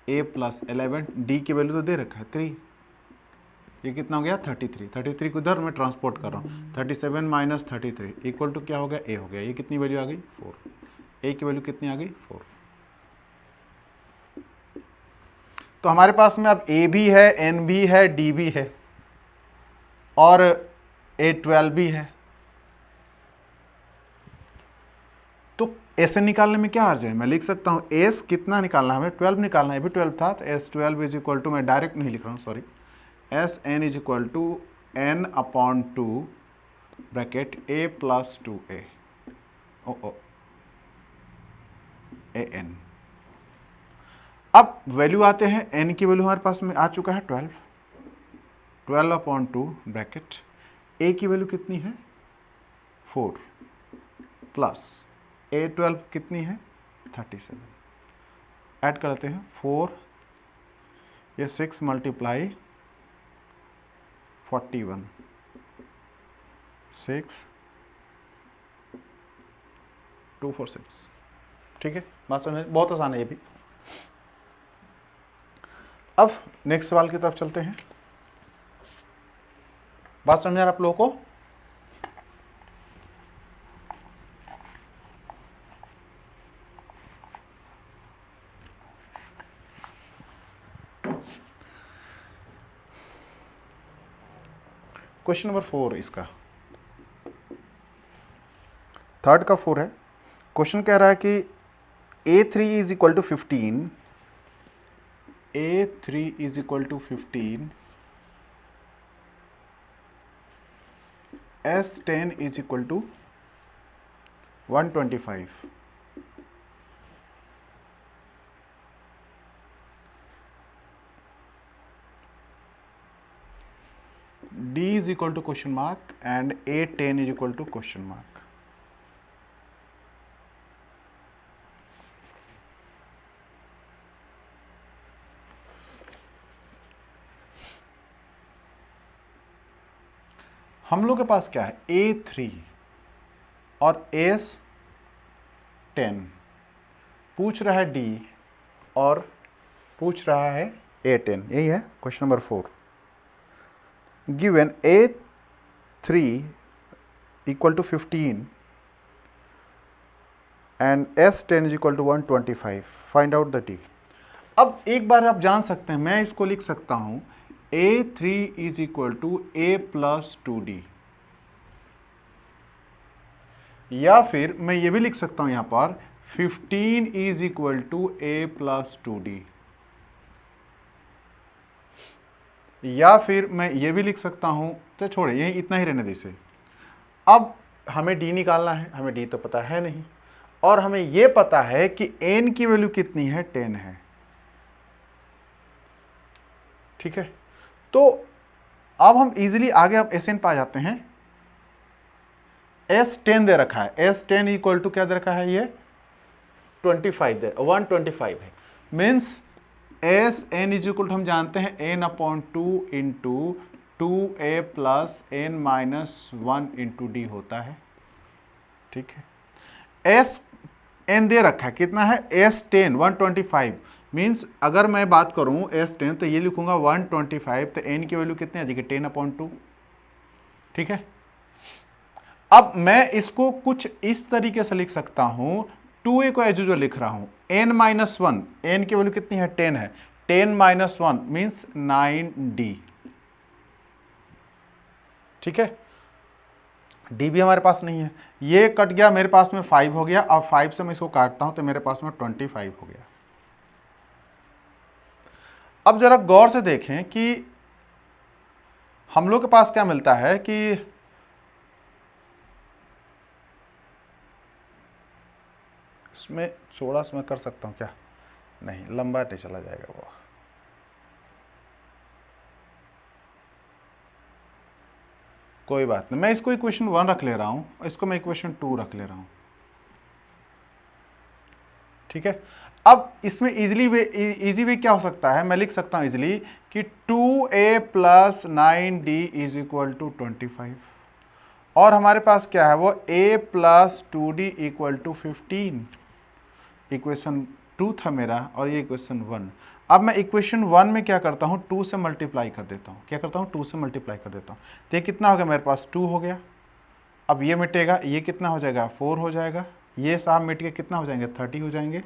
A प्लस 11, D की वैल्यू तो दे रखा है 3, ये कितना हो गया 33 को इधर मैं ट्रांसपोर्ट कर रहा हूँ, 37 माइनस 33 इक्वल टू क्या हो गया A हो गया। ये कितनी वैल्यू आ गई 4, A की वैल्यू कितनी आ गई 4। तो हमारे पास में अब A भी है, N भी है, D भी है और A12 भी है। तो SN निकालने में क्या अर्ज है, मैं लिख सकता हूँ S कितना निकालना है, हमें 12 निकालना है, अभी 12 था तो S12 इज इक्वल टू, मैं डायरेक्ट नहीं लिख रहा हूँ sorry, SN is equal to N/2 bracket A plus 2A AN। अब वैल्यू आते हैं, N की वैल्यू हमारे पास में आ चुका है 12/2 ब्रैकेट A की वैल्यू कितनी है 4 प्लस A12 कितनी है 37, ऐड करते हैं 4, ये 6 मल्टीप्लाई 41, 6 2 4 6, ठीक है। बात समझ, बहुत आसान है ये भी। अब नेक्स्ट सवाल की तरफ चलते हैं। बात समझ आप लोगों को। क्वेश्चन नंबर 4 इसका, थर्ड का 4 है। क्वेश्चन कह रहा है कि A3 is equal to 15, A3 is equal to 15, S10 is equal to 125, D is equal to question mark and A10 is equal to question mark. हम लोग के पास क्या है A3 और S10, पूछ रहा है D और पूछ रहा है A10, यही है question number 4। Given A3 equal to 15 and S10 is equal to 125, find out the D। अब एक बार आप जान सकते हैं, मैं इसको लिख सकता हूं A3 is equal to A plus 2D, या फिर मैं ये भी लिख सकता हूं यहां पर 15 is equal to A plus 2D, या फिर मैं ये भी लिख सकता हूं, तो छोड़े यही इतना ही रहने दे इसे। अब हमें डी निकालना है, हमें डी तो पता है नहीं, और हमें यह पता है कि n की वैल्यू कितनी है, 10 है। ठीक है, तो अब हम इजीली आगे अब Sn पा जाते हैं। S10 दे रखा है, S10 इक्वल टू क्या दे रखा है, ये 25 दे, 125 है। Means Sn is equal to हम जानते हैं n/2 into 2a plus n minus 1 into D होता है। ठीक है, Sn दे रखा है, कितना है, S10 125। मीन्स अगर मैं बात करूं S10 तो ये लिखूंगा 125, तो n की वैल्यू कितनी आ जाएगी, 10/2। ठीक है, अब मैं इसको कुछ इस तरीके से लिख सकता हूं, 2a को एज यूजुअल लिख रहा हूं, n-1, n की वैल्यू कितनी है, 10 है, 10-1 मीन्स 9d। ठीक है, d भी हमारे पास नहीं है, ये कट गया, मेरे पास में 5 हो गया। अब 5 से मैं इसको काटता हूं तो मेरे पास में 25 हो गया। अब जरा गौर से देखें कि हम लोग के पास क्या मिलता है कि इसमें थोड़ा सा मैं कर सकता हूं क्या, नहीं, लंबा नहीं चला जाएगा वो। कोई बात नहीं, मैं इसको इक्वेशन 1 रख ले रहा हूं, इसको मैं इक्वेशन 2 रख ले रहा हूं। ठीक है, अब इसमें इजी वे क्या हो सकता है, मैं लिख सकता हूं इजीली कि 2a plus 9d is equal to 25, और हमारे पास क्या है वो a plus 2d equal to 15। Equation 2 था मेरा और ये इक्वेशन 1। अब मैं इक्वेशन 1 में क्या करता हूँ, 2 से मल्टीप्लाई कर देता हूँ। क्या करता हूँ, 2 से मल्टीप्लाई कर देता हूँ। तो ये कितना हो गया, मेरे पास 2 हो गया। अब ये मिटेगा, ये कितना हो जाएगा, 4 हो जाएगा। ये साहब मिट के कितना हो जाएंगे, 30 हो जाएंगे।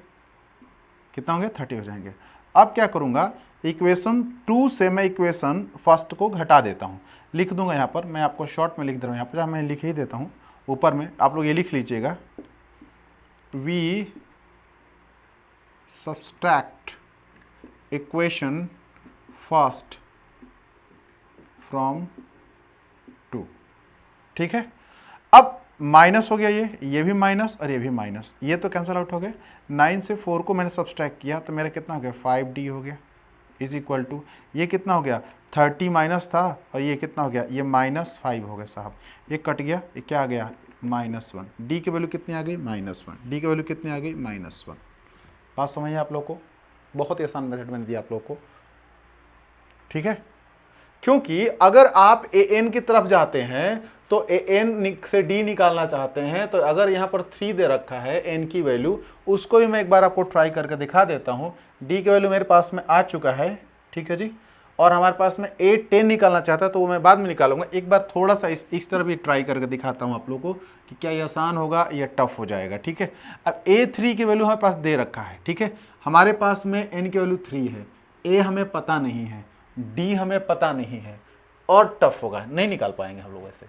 कितना होंगे, 30 हो जाएंगे। अब क्या करूँगा, इक्वेशन 2 से मैं इक्वेशन फर्स्ट को घटा देता हूँ। लिख दूंगा यहाँ पर, मैं आपको शॉर्ट में लिख दे रहा हूँ, यहाँ पर मैं लिख ही देता हूँ ऊपर में, आप लोग ये लिख लीजिएगा, we subtract equation first from 2। ठीक है, अब माइनस हो गया, ये भी माइनस और ये भी माइनस, ये तो कैंसिल आउट हो गए। 9 से 4 को मैंने सब्सट्रैक्ट किया तो मेरा कितना हो गया, 5d हो गया, इज इक्वल टू ये कितना हो गया, 30 माइनस था और ये कितना हो गया, ये -5 हो गया साहब। ये कट गया, ये क्या आ गया, -1। डी की वैल्यू कितनी आ गई, -1। डी की वैल्यू कितनी आ गई, -1। बात समझिए आप लोग को, बहुत ही आसान मेथड मैंने दिया आप लोग को। ठीक है, क्योंकि अगर आप an की तरफ जाते हैं तो an से d निकालना चाहते हैं, तो अगर यहां पर 3 दे रखा है n की वैल्यू, उसको भी मैं एक बार आपको ट्राई करके दिखा देता हूं। d की वैल्यू मेरे पास में आ चुका है, ठीक है जी, और हमारे पास में a10 निकालना चाहता है तो वो मैं बाद में निकालूंगा। एक बार थोड़ा सा इस तरह भी ट्राई करके दिखाता हूं आप लोगों को कि क्या ये आसान होगा या टफ हो जाएगा। ठीक है, अब a3 की वैल्यू हमारे पास दे रखा है। ठीक है, हमारे पास में n की वैल्यू 3 है, a हमें पता नहीं है, d हमें पता नहीं है, और टफ होगा, नहीं निकाल पाएंगे हम लोग ऐसे।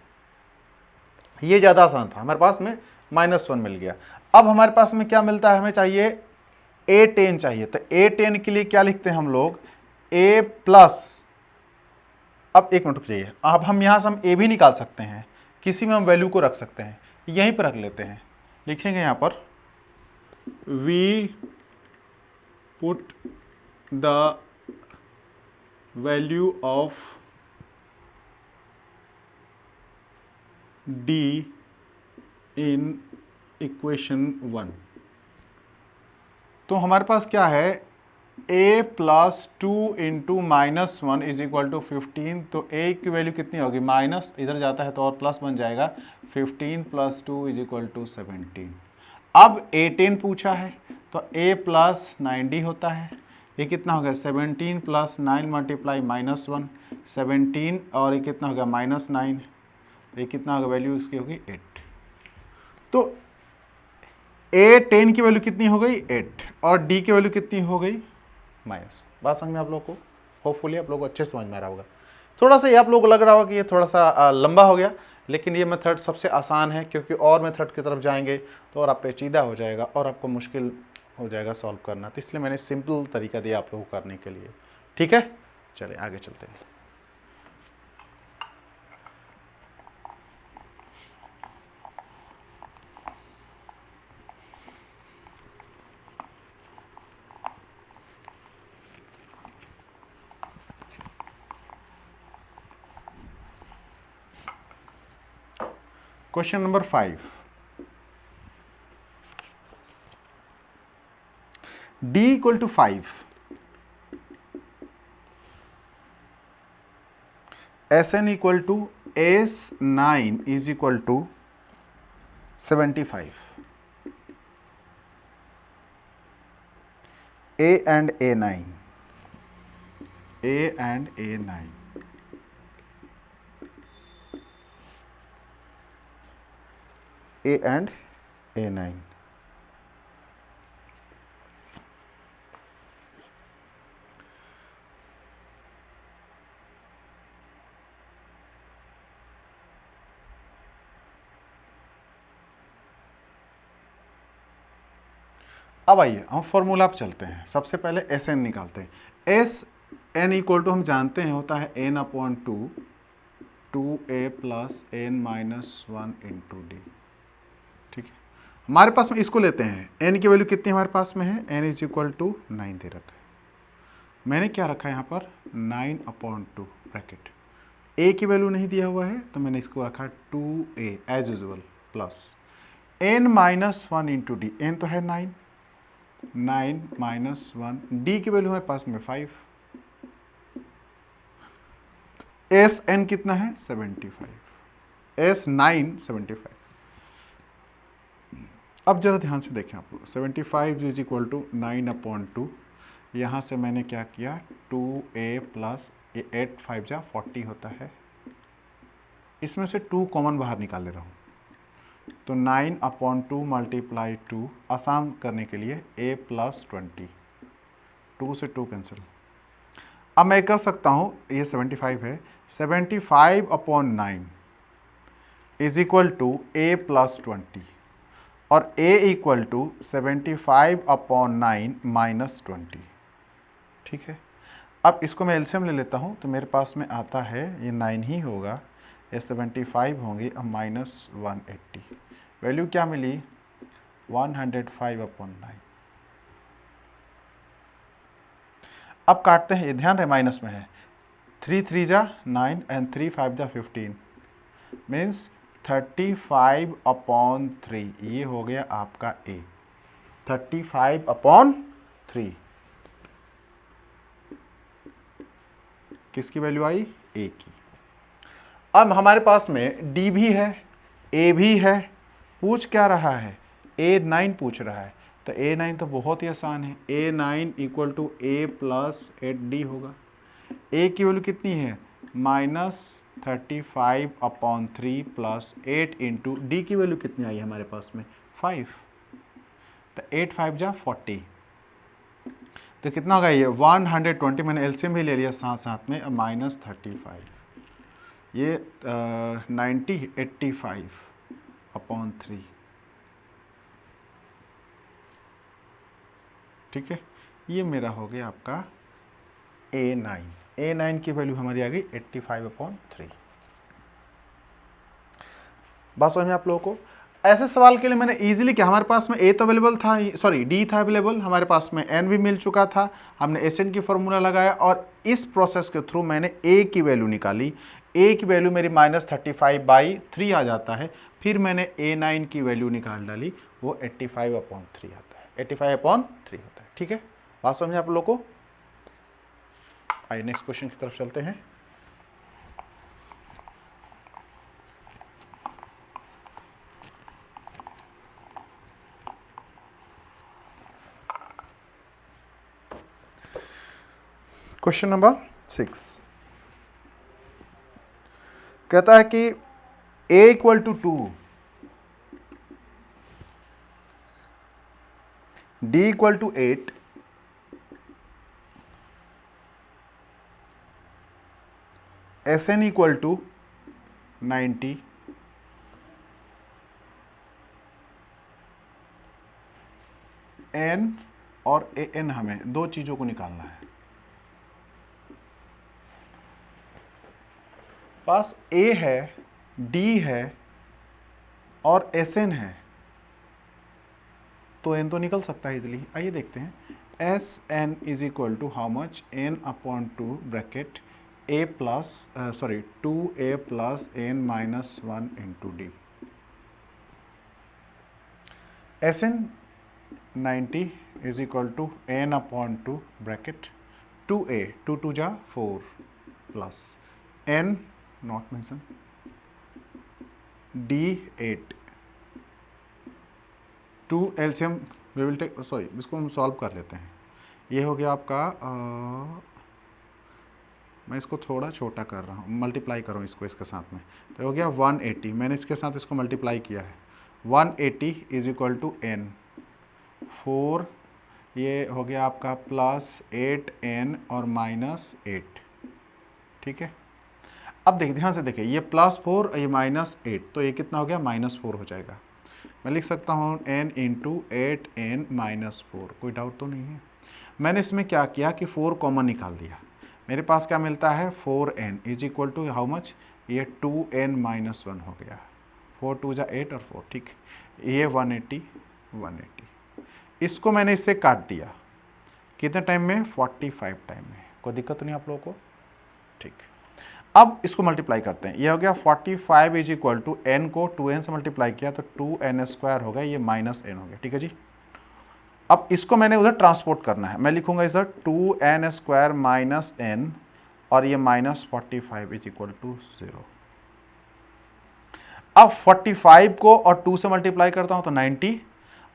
ये ज़्यादा आसान था, हमारे पास में -1 मिल गया। अब हमारे पास में क्या मिलता है, हमें चाहिए a10 चाहिए, तो a10 के लिए क्या लिखते हैं हम लोग, a प्लस, अब एक मिनट रुकिए, अब हम यहाँ से हम a भी निकाल सकते हैं, किसी में हम वैल्यू को रख सकते हैं, यहीं पर रख लेते हैं, लिखेंगे यहाँ पर we put the value of d in equation 1। तो हमारे पास क्या है, a plus 2 into -1 is equal to 15। तो a की वैल्यू कितनी होगी, माइनस इधर जाता है तो और प्लस बन जाएगा, 15 प्लस 2 इज इक्वल टू 17। अब a10 पूछा है तो a प्लस 9d होता है, ये कितना हो गया, 17 प्लस 9 मल्टीप्लाई -1, 17 और ये कितना हो गया, -9, ये कितना होगा, वैल्यू इसकी होगी 8। तो a10 की वैल्यू कितनी हो गई, 8, और d की वैल्यू कितनी हो गई, माइनस। बात समझ में आप लोग को? होपफुली आप लोग को अच्छे समझ में आ रहा होगा। थोड़ा सा ये आप लोग को लग रहा होगा कि ये थोड़ा सा लंबा हो गया, लेकिन ये मेथड सबसे आसान है, क्योंकि और मेथड की तरफ जाएंगे तो और आप पेचीदा हो जाएगा और आपको मुश्किल हो जाएगा सॉल्व करना। तो इसलिए मैंने सिंपल तरीका दिया आप लोगों को करने के लिए। ठीक है, चलिए आगे चलते हैं। Question number 5, d equal to 5, Sn equal to S9 is equal to 75, A and A9, A and A9, A and A9। अब आइए हम फॉर्मूला पे चलते हैं। सबसे पहले एस एन निकालते हैं। एस एन इक्वल टू हम जानते हैं होता है N upon two, 2a plus N minus 1 into D. ठीक है, हमारे पास में इसको लेते हैं। एन की वैल्यू कितनी हमारे पास में है? एन इज इक्वल टू 9 दे रखा है। मैंने क्या रखा है यहाँ पर? 9 अपॉन टू ब्रैकेट। ए की वैल्यू नहीं दिया हुआ है तो मैंने इसको रखा 2a as usual plus N minus 1 into D. N तो है 9, 9 माइनस 1, डी की वैल्यू हमारे पास में 5। एस एन कितना है? 75, एस 9 75। अब जरा ध्यान से देखें आप लोग, 75 is equal to 9 upon two. यहाँ से मैंने क्या किया? 2a प्लस 8 5 जा 40 होता है। इसमें से 2 कॉमन बाहर निकाल ले रहा हूँ, तो 9 अपॉन 2 मल्टीप्लाई 2, आसान करने के लिए a प्लस 20, 2 से 2 कैंसिल। अब मैं कर सकता हूँ, ये 75 है, 75 upon 9 is equal to a plus 20, और a equal to 75 upon 9 minus 20। ठीक है, अब इसको मैं एलसीएम ले लेता हूँ, तो मेरे पास में आता है ये 9 ही होगा, ये 75 होंगे, अब माइनस 180। वैल्यू क्या मिली? 105 अपॉन 9। अब काटते हैं, ये ध्यान रहे माइनस में है। 3 3 जा 9 एंड 3 5 जा 15, मीन्स 35 अपॉन 3। ये हो गया आपका a, 35 अपॉन 3। किसकी वैल्यू आई? a की। अब हमारे पास में d भी है, a भी है। पूछ क्या रहा है? a9 पूछ रहा है, तो a9 तो बहुत ही आसान है। a9 equal to a plus 8d होगा। a की वैल्यू कितनी है? Minus 35 upon 3 plus 8 into D की वैल्यू कितनी आई हमारे पास में? 5। तो 8 5 जा 40, तो कितना होगा ये? 120। मैंने एलसीएम भी ले लिया साथ साथ में, माइनस 35, ये 90 85 अपॉन 3। ठीक है, ये मेरा हो गया आपका a9। a9 की वैल्यू हमारी आ गई 85 अपॉन 3। बात समझ में आप लोगों को? ऐसे सवाल के लिए मैंने इजीली क्या, हमारे पास में a तो अवेलेबल था, सॉरी d था अवेलेबल, हमारे पास में n भी मिल चुका था, हमने Sn की फॉर्मूला लगाया और इस प्रोसेस के थ्रू मैंने a की वैल्यू निकाली। a की वैल्यू मेरी माइनस 35/3 आ जाता है। फिर मैंने a9 की वैल्यू निकाल डाली, वो 85 अपॉन 3 आता है, 85 अपॉन 3 होता है। ठीक है, बात समझे आप लोग को? आइए नेक्स्ट क्वेश्चन की तरफ चलते हैं। क्वेश्चन नंबर 6 कहता है कि a equal to 2, d equal to 8, S N equal to 90, N और ए एन, हमें दो चीज़ों को निकालना है। पास ए है, डी है और एस एन है, तो एन तो निकल सकता है इजिली। आइए देखते हैं। S N is equal to how much, N upon 2 bracket A plus sorry 2a plus N minus 1 into D. S N 90 is equal to N upon 2 bracket 2a, 2 2 जा 4 plus N not mention D 8, 2 LCM we will take, sorry इसको हम सॉल्व कर लेते हैं। ये हो गया आपका मैं इसको थोड़ा छोटा कर रहा हूँ, मल्टीप्लाई करूँ इसको इसके साथ में, तो हो गया 180। मैंने इसके साथ इसको मल्टीप्लाई किया है। 180 इज इक्वल टू एन 4, ये हो गया आपका प्लस 8n और माइनस 8। ठीक है, अब देखिए ध्यान से देखिए, ये +4 ये -8, तो ये कितना हो गया, -4 हो जाएगा। मैं लिख सकता हूँ n इंटू 8n माइनस 4। कोई डाउट तो नहीं है। मैंने इसमें क्या किया कि 4 कॉमन निकाल दिया। मेरे पास क्या मिलता है, 4n is equal to how much, ये 2n माइनस 1 हो गया। 4 2 जा 8 और 4, ठीक। ये 180। इसको मैंने इससे काट दिया, कितने टाइम में, 45 टाइम में। कोई दिक्कत तो नहीं आप लोगों को, ठीक। अब इसको मल्टीप्लाई करते हैं। ये हो गया 45 इज इक्वल टू एन को 2n से मल्टीप्लाई किया तो 2n² हो गया, ये -n हो गया। ठीक है जी। अब इसको मैंने उधर ट्रांसपोर्ट करना है। मैं लिखूंगा इधर 2n² माइनस n और ये -45 इज इक्वल टू 0। अब 45 को और 2 से मल्टीप्लाई करता हूं तो 90,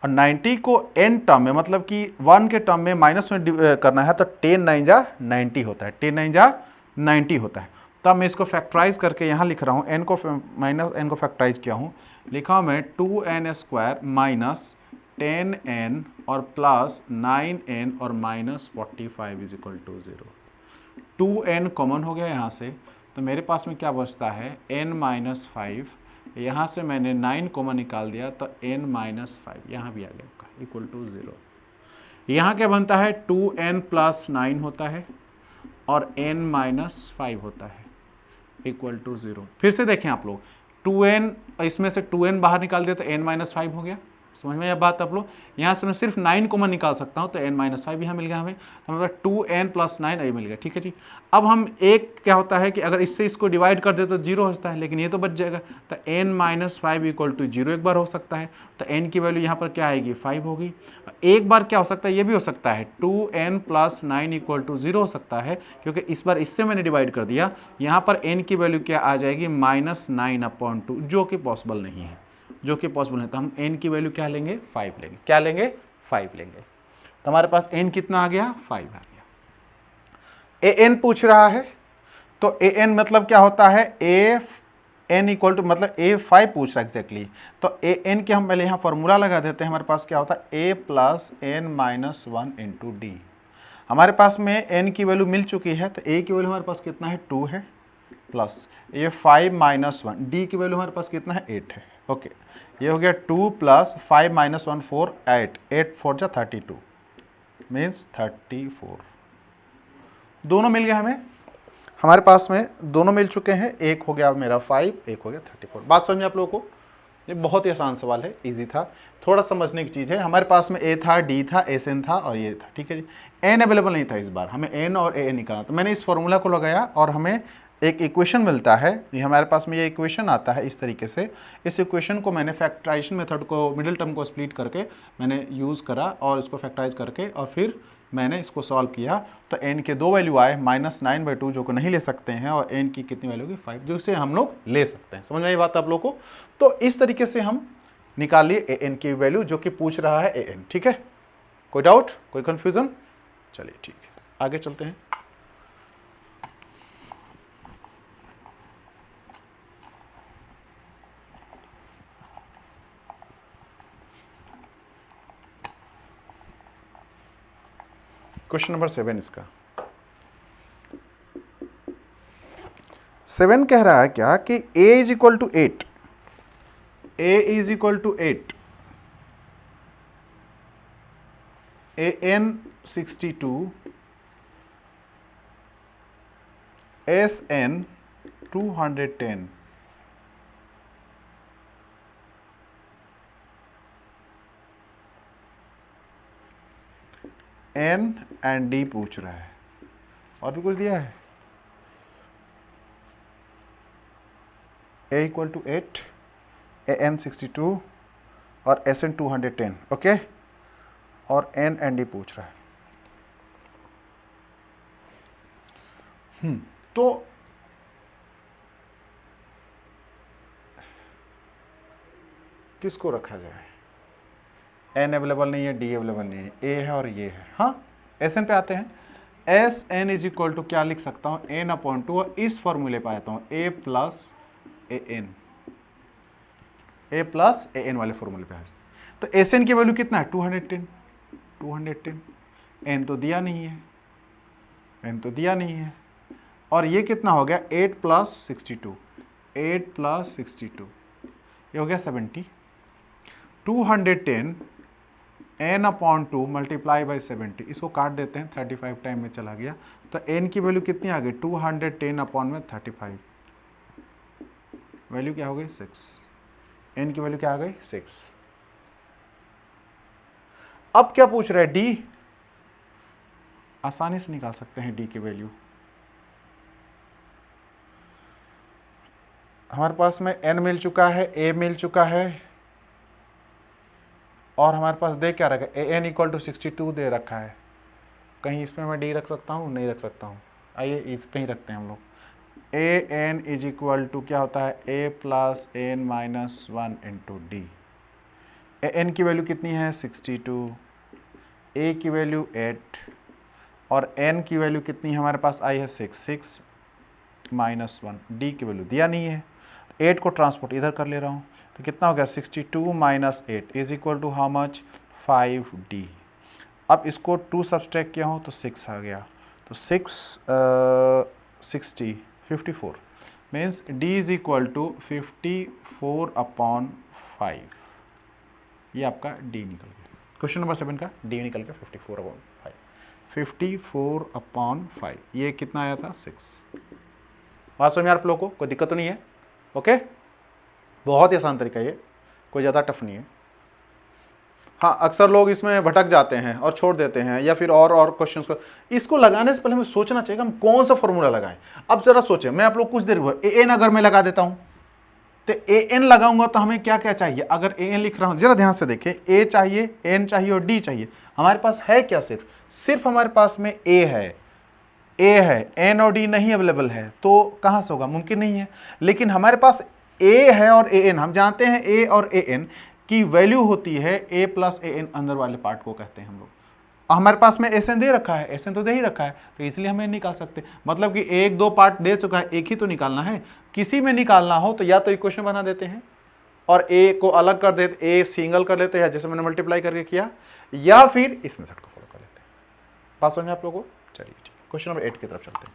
और 90 को n टर्म में, मतलब कि 1 के टर्म में माइनस में करना है तो 10 9 जा 90 होता है, 10 9 जा 90 होता है। तब मैं इसको फैक्टराइज करके यहाँ लिख रहा हूँ, n को माइनस n को फैक्टराइज किया हूँ, लिखा हूँ मैं 2n² माइनस 10n और प्लस 9n और -45 is equal to 0। 2n common हो गया यहाँ से, तो मेरे पास में क्या बचता है, n-5। यहाँ से मैंने 9 कॉमन निकाल दिया तो n-5 यहाँ भी आ गया आपका इक्वल टू 0। यहाँ क्या बनता है, 2n प्लस 9 होता है और n-5 होता है इक्वल टू 0। फिर से देखें आप लोग, 2n इसमें से 2n बाहर निकाल दिया तो n-5 हो गया। समझ में यह बात आप लोग, यहाँ से मैं सिर्फ 9 कॉमन निकाल सकता हूँ तो n-5 यहाँ मिल गया हमें, हमारे 2n प्लस 9 ये मिल गया। ठीक है जी। अब हम एक क्या होता है कि अगर इससे इसको डिवाइड कर दे तो 0 होता है, लेकिन ये तो बच जाएगा, तो n-5 इक्वल टू 0 एक बार हो सकता है, तो n की वैल्यू यहाँ पर क्या आएगी, 5 होगी। एक बार क्या हो सकता है, ये भी हो सकता है 2n प्लस 9 इक्वल टू 0 हो सकता है, क्योंकि इस बार इससे मैंने डिवाइड कर दिया। यहाँ पर n की वैल्यू क्या आ जाएगी, -9/2, जो कि पॉसिबल नहीं है, जो कि पॉसिबल है। तो हम n की वैल्यू क्या लेंगे, 5 लेंगे। क्या लेंगे, 5 लेंगे। तो हमारे पास n कितना आ गया, 5 आ गया। an पूछ रहा है, तो an मतलब क्या होता है, an इक्वल टू मतलब a5 पूछ रहा है एग्जैक्टली। तो an के हम पहले यहाँ फॉर्मूला लगा देते हैं। हमारे पास क्या होता है, a plus n-1 into D. हमारे पास में n की वैल्यू मिल चुकी है, तो a की वैल्यू हमारे पास कितना है, 2 है, प्लस ये 5 - 1, डी की वैल्यू हमारे पास कितना है, 8 है। ओके, ये हो गया 2 प्लस 5 - 1 4 8, 8 4 जा 32 मीन्स 34। दोनों मिल गया हमें, हमारे पास में दोनों मिल चुके हैं। एक हो गया मेरा 5, एक हो गया 34। बात समझ में आप लोगों को, ये बहुत ही आसान सवाल है, इजी था, थोड़ा समझने की चीज़ है। हमारे पास में ए था, डी था, एस एन था और ये था। ठीक है जी। एन अवेलेबल नहीं था इस बार, हमें एन और ए एन निकालना, तो मैंने इस फॉर्मूला को लगाया और हमें एक इक्वेशन मिलता है। ये हमारे पास में ये इक्वेशन आता है इस तरीके से। इस इक्वेशन को मैंने फैक्टराइजेशन मेथड को, मिडिल टर्म को स्प्लिट करके मैंने यूज़ करा और इसको फैक्टराइज करके और फिर मैंने इसको सॉल्व किया। तो n के दो वैल्यू आए, -9/2 जो को नहीं ले सकते हैं, और n की कितनी वैल्यू होगी, 5, जो से हम लोग ले सकते हैं। समझ में आई बात आप लोग को। तो इस तरीके से हम निकाल लिए an की वैल्यू जो कि पूछ रहा है an। ठीक है, कोई डाउट, कोई कंफ्यूजन? चलिए ठीक है, आगे चलते हैं। क्वेश्चन नंबर 7 इसका। 7 कह रहा है क्या कि a is equal to 8, a is equal to 8, an 62, sn 210, n and d पूछ रहा है, और भी कुछ दिया है, a इक्वल टू 8, an 62 और sn 210, ओके, और n एंड d पूछ रहा है। तो किसको रखा जाए? n अवेलेबल नहीं है, d अवेलेबल नहीं है, a है और ये है। हाँ, sn पे आते हैं। sn इज इक्वल टू क्या लिख सकता हूँ, n अपॉन 2, और इस फॉर्मूले पे आता हूँ a प्लस an वाले फॉर्मूले पे आ जाता है। तो sn की वैल्यू कितना है, 210, n तो दिया नहीं है, और ये कितना हो गया, 8 प्लस 62, ये हो गया 70, 210 n अपॉन 2 मल्टीप्लाई बाई 70, इसको काट देते हैं, 35 टाइम में चला गया, तो n की वैल्यू कितनी आ गई, 210 अपॉन में 35, वैल्यू क्या हो गई 6, n की वैल्यू क्या आ गई 6। अब क्या पूछ रहा है, d, आसानी से निकाल सकते हैं d की वैल्यू। हमारे पास में n मिल चुका है, a मिल चुका है, और हमारे पास दे क्या रखा है, an इक्वल टू 62 दे रखा है। कहीं इसमें मैं d रख सकता हूँ, नहीं रख सकता हूँ, आइए इस पे ही रखते हैं हम लोग। an इज इक्वल टू क्या होता है, a plus n minus 1 into D. an की वैल्यू कितनी है 62, a की वैल्यू 8, और n की वैल्यू कितनी है हमारे पास आई है 6 माइनस 1, d की वैल्यू दिया नहीं है, 8 को ट्रांसपोर्ट इधर कर ले रहा हूँ, तो कितना हो गया 62 minus 8 is equal to how much 5d। अब इसको 2 सब्सट्रैक्ट किया हूँ तो 6 आ गया, तो 60 54 means d is equal to 54 upon 5, ये आपका d निकल गया। क्वेश्चन नंबर 7 का d निकल गया 54 अपॉन 5, 54 अपॉन 5, ये कितना आया था 6। बात समझ में आप लोगों को, कोई दिक्कत तो नहीं है? ओके, बहुत ही आसान तरीका ये, कोई ज़्यादा टफ नहीं है। हाँ, अक्सर लोग इसमें भटक जाते हैं और छोड़ देते हैं, या फिर और क्वेश्चंस को, इसको लगाने से पहले हमें सोचना चाहिए कि हम कौन सा फॉर्मूला लगाएं। अब जरा सोचें, मैं आप लोग कुछ देर हुआ an अगर मैं लगा देता हूँ, तो an लगाऊंगा तो हमें क्या क्या चाहिए, अगर an लिख रहा हूँ, जरा ध्यान से देखें, a चाहिए, n चाहिए और d चाहिए। हमारे पास है क्या, सिर्फ हमारे पास में a है, n और d नहीं अवेलेबल है, तो कहाँ से होगा, मुमकिन नहीं है। लेकिन हमारे पास a है और an, हम जानते हैं a और an की वैल्यू होती है a प्लस an, अंदर वाले पार्ट को कहते हैं हम लोग। हमारे पास में sn दे रखा है, sn तो दे ही रखा है, तो इसलिए हम निकाल सकते हैं। मतलब कि एक दो पार्ट दे चुका है, एक ही तो निकालना है। किसी में निकालना हो तो या तो इक्वेशन बना देते हैं और a को अलग कर देते, a सिंगल कर लेते हैं जैसे मैंने मल्टीप्लाई करके किया, या फिर इस मेथड को फॉलो कर लेते हैं। बात समझ में आप लोगों को? चलिए ठीक, क्वेश्चन नंबर 8 की तरफ चलते हैं।